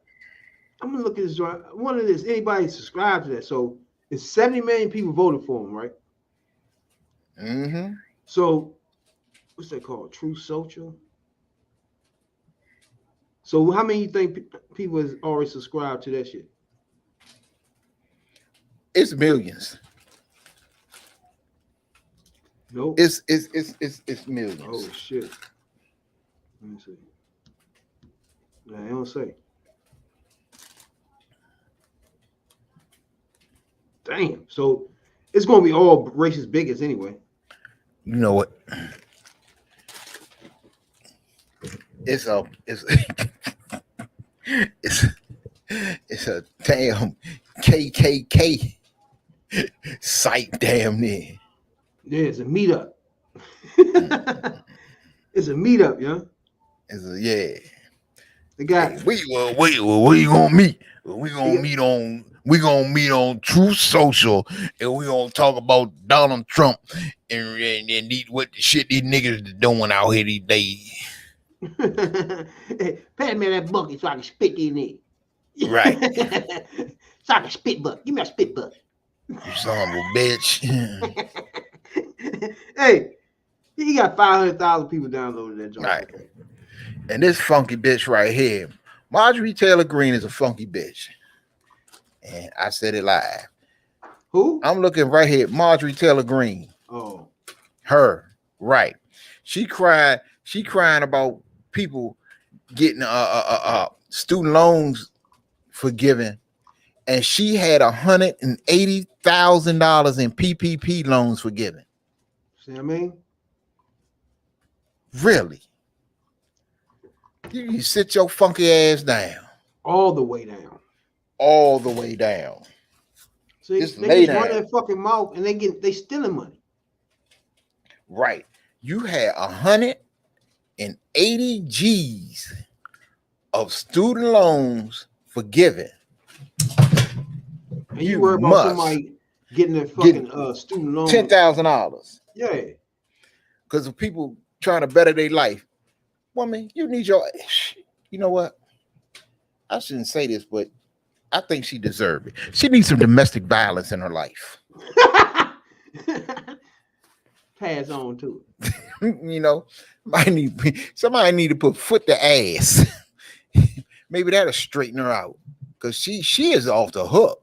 I'm gonna look at this. I wonder if anybody subscribed to that. So it's 70 million people voted for him, right? Mm-hmm. So what's that called? Truth Social. So how many you think people has already subscribed to that shit? It's millions. Nope. It's millions. Oh shit. Let me see. Nah, I don't say. Damn. So it's gonna be all racist bigots anyway. You know what? It's a damn KKK site damn near. Yeah, it's a meetup. It's a meetup, yeah. Yeah. They got where you gonna meet? We gonna meet on Truth Social, and we gonna talk about Donald Trump and what the shit these niggas are doing out here these days. Hey, pass me that bucket so I can spit in it. Right. So I can spit bucket. Give me a spit bucket. You son of a bitch. Hey, he got 500,000 people downloaded that joint. Right. And this funky bitch right here, Marjorie Taylor Greene is a funky bitch. And I said it live. Who? I'm looking right here. Marjorie Taylor Greene. Oh. Her. Right. She crying about people getting student loans forgiven. And she had $180,000 in PPP loans forgiven. See what I mean? Really? You sit your funky ass down. All the way down. All the way down. So they just run their fucking mouth and they stealing money. Right. You had 180 G's of student loans forgiven. And you worry about must somebody getting their fucking student loan. $10,000. Yeah. Because of people trying to better their life. Woman, you need your. You know what? I shouldn't say this, but I think she deserves it. She needs some domestic violence in her life. Pass on to it. You know, somebody need to put foot to ass. Maybe that'll straighten her out. Because she is off the hook.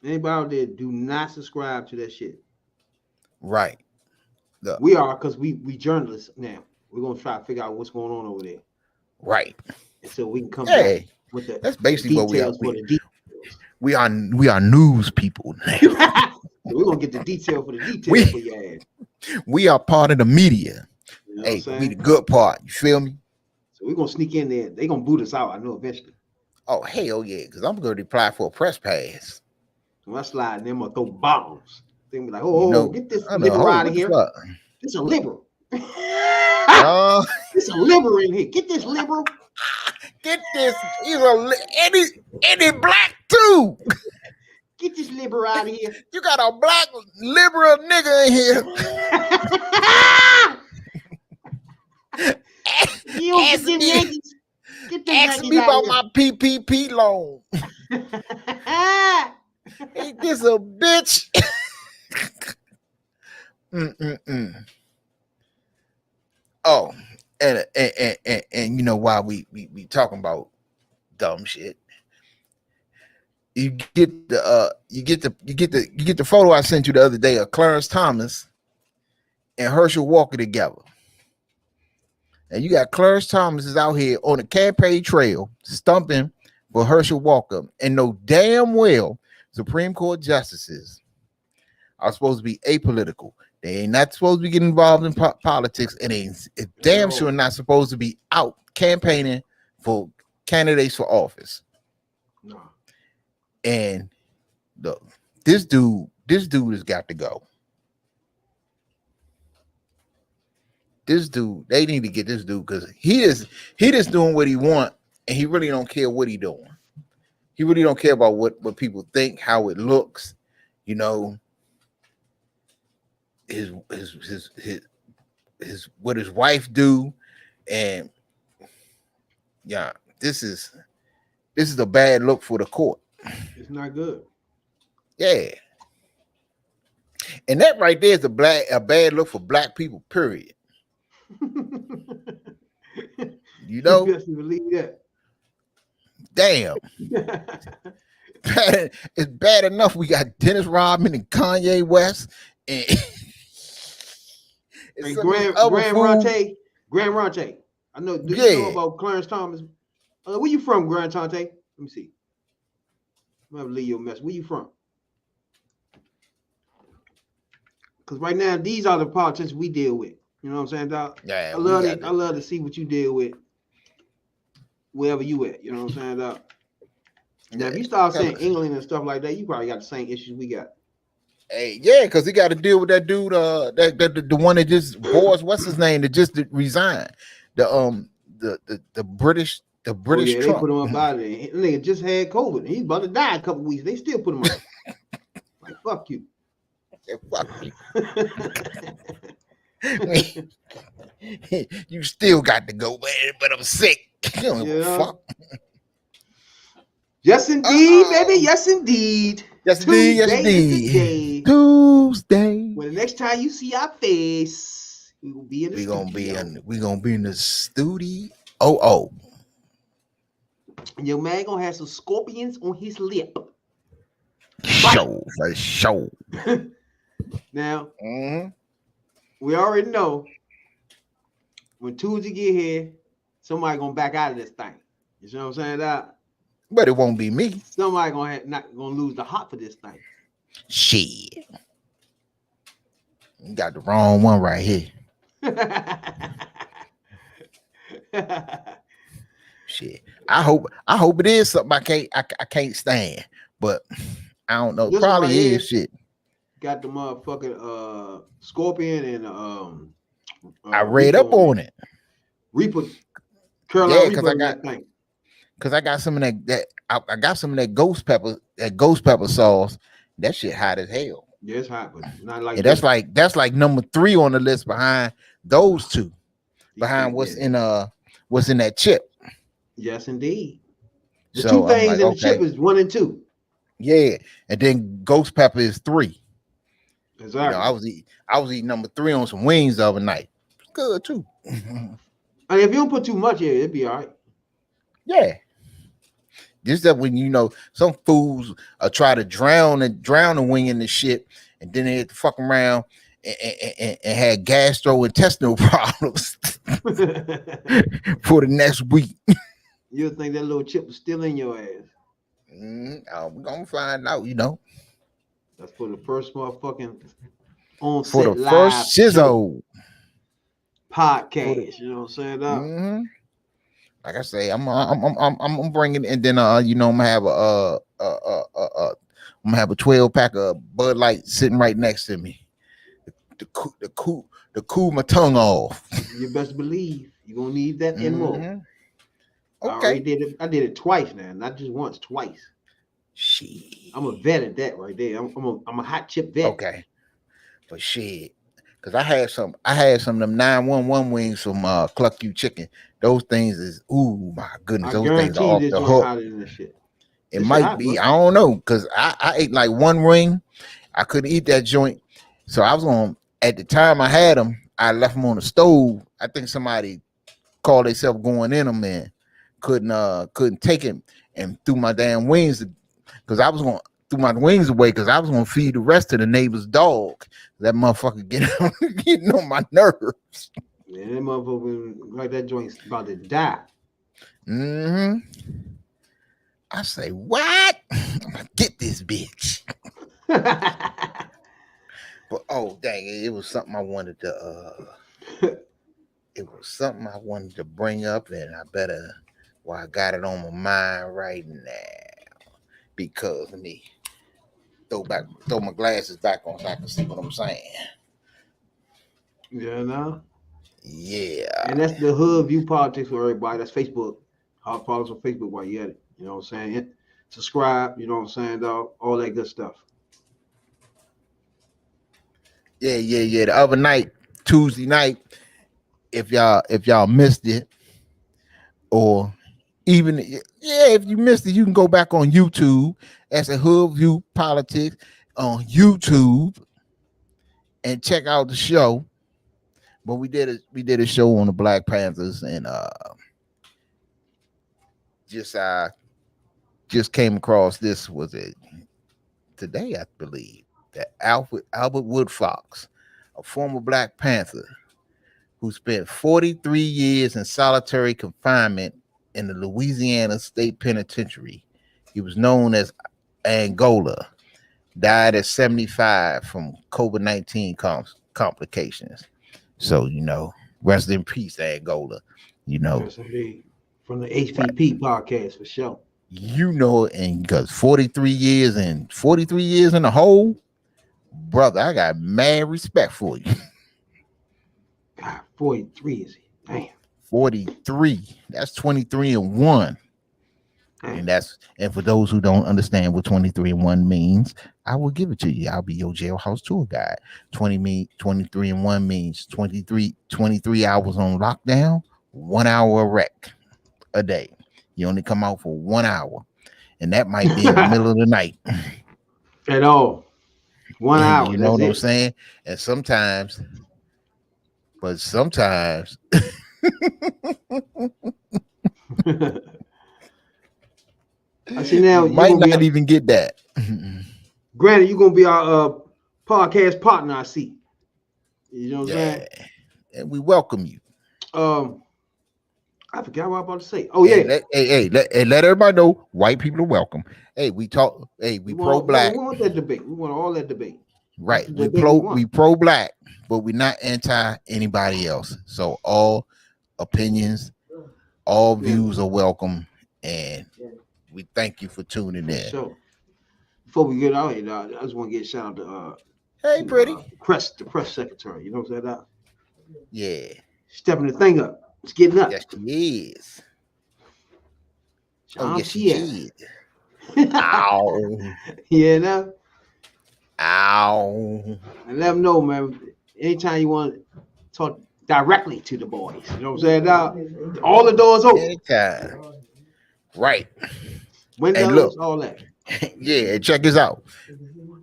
Anybody out there, do not subscribe to that shit. Right. Look. We are, because we journalists now. We're gonna try to figure out what's going on over there. Right. And so we can come back with the that's basically what we are. We are news people now. So we're gonna get the detail for the details for your ass. We are part of the media. You know hey, we the good part. You feel me? So we're gonna sneak in there. They're gonna boot us out, I know, eventually. Oh, hell yeah, because I'm going to apply for a press pass. When I slide in, I'm gonna throw bombs. They be like, get this liberal out of here. It's a liberal. It's a liberal in here. Get this liberal. Get this. He's any black too. Get this liberal out of here. You got a black liberal nigga in here. Ask me about my PPP loan. Ain't this a bitch? Oh, and you know why we talking about dumb shit. You get the photo I sent you the other day of Clarence Thomas and Herschel Walker together. And you got Clarence Thomas is out here on the campaign trail stumping for Herschel Walker, and know damn well Supreme Court justices are supposed to be apolitical. They ain't not supposed to be getting involved in politics, and they damn sure not supposed to be out campaigning for candidates for office. No. And look, this dude has got to go. This dude, they need to get this dude because he just doing what he want, and he really don't care what he doing. He really don't care about what people think, how it looks, you know. His what his wife do, and yeah, this is a bad look for the court. It's not good. Yeah, and that right there is a bad look for black people. Period. You know, you best believe that. Damn. It's bad enough we got Dennis Rodman and Kanye West and Graham Ronte. I know. Do you know about Clarence Thomas? Where you from, Graham Ronte? Let me see. I'm gonna leave your mess. Where you from? Because right now, these are the politicians we deal with. You know what I'm saying, Doc? Yeah. I love to see what you deal with wherever you at. You know what I'm saying, Doc? Now, if you start saying England and stuff like that, you probably got the same issues we got. Hey, yeah, because he got to deal with that dude, the one that just Boris, what's his name, that just resigned. The British Trump. They put him up out of there. That nigga just had COVID. He's about to die a couple weeks. They still put him up. Like, fuck you. Yeah, fuck you. You still got to go, man, but I'm sick. Fuck. Yes, indeed, baby. Yes, indeed. Yes, indeed. Yes, indeed. Tuesday. When the next time you see our face, we will be in the studio. We're gonna be in the studio. Oh. And your man gonna have some scorpions on his lip. Show. Now, we already know when Tuesday get here, somebody gonna back out of this thing. You know what I'm saying? That. But it won't be me. Somebody not gonna lose the hop for this thing. Shit. You got the wrong one right here. Shit. I hope it is something I can't stand, but I don't know. This probably right is shit. Got the motherfucking scorpion and I read up on it. Reaper. Carolina Reaper I got. Cause I got some of I got some of that ghost pepper sauce. That shit hot as hell. Yeah, it's hot, but not like And that's like number 3 on the list behind those two. Behind what's in that chip. Yes, indeed. The So two I'm things like, in the okay. chip is 1 and 2. Yeah, and then ghost pepper is 3. Exactly. You know, I was eating number 3 on some wings the other night. Good too. I mean, if you don't put too much in, it'd be all right. Yeah. Just that when you know some fools try to drown the wing in the shit, and then they had to fuck around and had gastrointestinal problems for the next week. You'll think that little chip was still in your ass. We're gonna find out, you know. That's for the first motherfucking on For set the live first shizzle podcast. You know what I'm saying? Like I say, I'm bringing, and then you know, I'm gonna have a 12-pack of Bud Light sitting right next to me. To cool my tongue off. You best believe you're gonna need that and more. Okay. I did it twice now, not just once, twice. Shit. I'm a vet at that right there. I'm a hot chip vet. Okay. But shit. Cause I had some of them 911 wings from Cluck You Chicken. Those things is, ooh my goodness, those things are off the hook. It might be, I don't know, because I ate like one wing. I couldn't eat that joint. So I was on, at the time I had them, I left them on the stove. I think somebody called themselves going in them and couldn't take it and threw my damn wings, because I was going to threw my wings away because I was going to feed the rest of the neighbor's dog. That motherfucker getting on my nerves. Yeah, that motherfucker like that joint's about to die. I say, what? I'm gonna get this bitch. But oh dang, it was something I wanted to bring up, and I better, well, I got it on my mind right now, because let me throw my glasses back on so I can see what I'm saying. Yeah, no. Yeah. And that's the Hood View Politics for everybody. That's Facebook. Hot Politics on Facebook while you at it. You know what I'm saying? Subscribe, you know what I'm saying, dog? All that good stuff. Yeah. The other night, Tuesday night, if y'all missed it, or even if you missed it, you can go back on YouTube. That's a Hood View Politics on YouTube and check out the show. But we did a show on the Black Panthers, and just came across this, was it today, I believe, that Albert Woodfox, a former Black Panther who spent 43 years in solitary confinement in the Louisiana State Penitentiary. He was known as Angola, died at 75 from COVID-19 complications. So, you know, rest in peace, Angola. You know, from the HVP podcast for sure. You know, and because 43 years in the hole, brother, I got mad respect for you. God, 43 is he? Damn. 43. That's 23 and 1. And for those who don't understand what 23 and 1 means, I will give it to you. I'll be your jailhouse tour guide. 23 and 1 means 23 hours on lockdown, 1 hour a rec a day. You only come out for 1 hour, and that might be in the middle of the night. At all. 1 hour. You know what I'm saying? And sometimes. I see now. You might not even get that. Granted, you're gonna be our podcast partner. I see. You know what I'm saying? And we welcome you. I forgot what I was about to say. Oh yeah. Let everybody know white people are welcome. Hey, we talk. Hey, we pro-black. We want that debate. We want all that debate. Right. We pro-black, but we're not anti anybody else. So all opinions, all views are welcome, and we thank you for tuning in. So before we get out here, I just want to get a shout out to hey, Pretty. The press secretary. You know what I'm saying? Yeah. Stepping the thing up. It's getting up. Yes, she is. Oh, yes, Pierre. she did. Ow. You know? Ow. And let them know, man. Anytime you want to talk directly to the boys, you know what I'm saying? Now, all the doors open. Anytime. Right. Windows, look. all that. Yeah, check this out.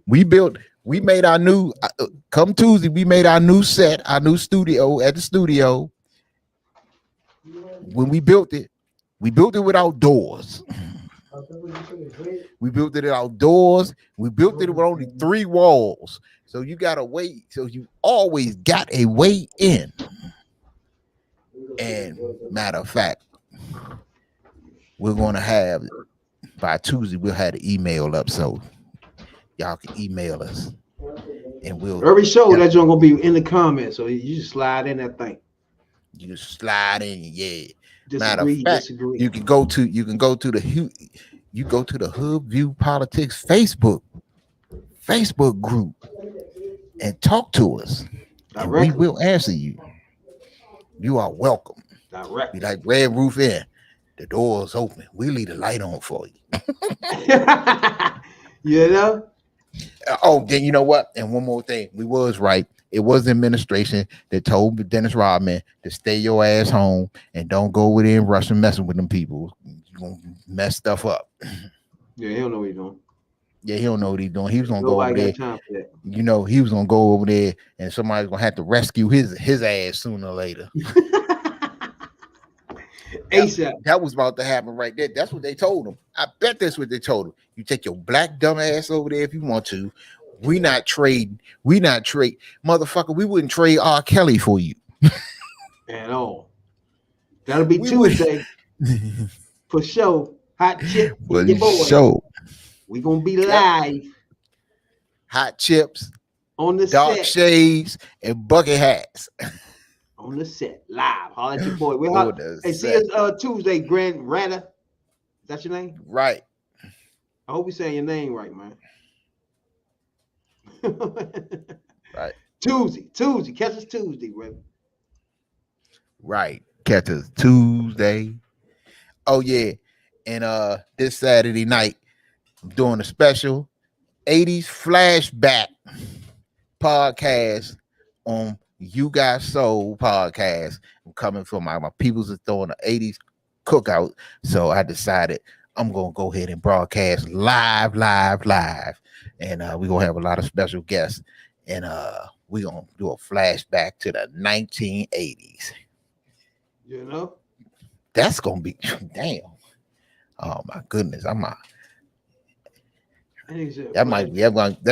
We made our new, come Tuesday, we made our new set, our new studio at the studio. When we built it without doors. We built it outdoors. We built it with only 3 walls. So you got to wait. So you always got a way in. And matter of fact, we're going to have, by Tuesday, we'll have the email up. So y'all can email us. And we'll every show that you're gonna be in the comments, so you just slide in that thing. You slide in, yeah. Disagree, Matter of fact, disagree. you can go to the Hood View Politics Facebook group and talk to us. And we will answer you. You are welcome. Directly. Be like Red Roof Inn. The door's open. We leave the light on for you. You know? Oh, then you know what? And one more thing. We was right. It was the administration that told Dennis Rodman to stay your ass home and don't go over there and rush and messing with them people. You're gonna mess stuff up. Yeah, he don't know what he's doing. Yeah, he don't know what he's doing. He was gonna go over Nobody there. got time for that. You know, he was gonna go over there and somebody's gonna have to rescue his ass sooner or later. ASAP. That was about to happen right there. That's what they told him. I bet that's what they told him. You take your black dumb ass over there if you want to. We not trading. Motherfucker, we wouldn't trade R. Kelly for you. At all. That'll be Tuesday. For sure. Hot chip. Well, your boy. show. We gonna be live Hot chips, on the dark set. shades, and bucket hats. On the set, live. Holla at your boy. Hey, see us Tuesday, Grand Rata. Is that your name? Right. I hope we saying your name right, man. Right. Tuesday. Catch us Tuesday, bro. Right. Catch us Tuesday. Oh yeah. And this Saturday night, I'm doing a special 80s flashback podcast on You Got Soul podcast. I'm coming for my peoples is throwing the 80s cookout. So I decided I'm gonna go ahead and broadcast live. And we're gonna have a lot of special guests. And we're gonna do a flashback to the 1980s. You know? That's gonna be damn. Oh my goodness. That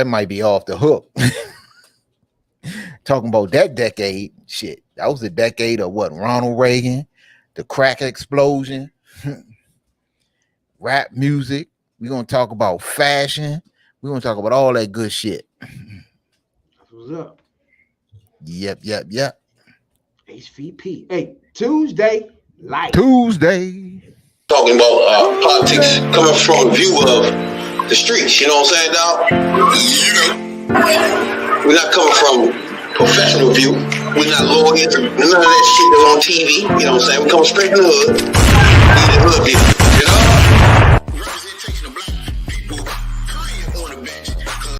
might be off the hook. Talking about that decade, shit. That was the decade of what? Ronald Reagan, the crack explosion, rap music. We're gonna talk about fashion. We're gonna talk about all that good shit. That's what's up. Yep. HVP. Hey, Tuesday, live. Tuesday. Talking about politics coming from a view of the streets, you know what I'm saying, dog? We're not coming from professional view. We're not lawyers, none of that shit that's on TV, you know what I'm saying? We come straight from the hood. We the hood view.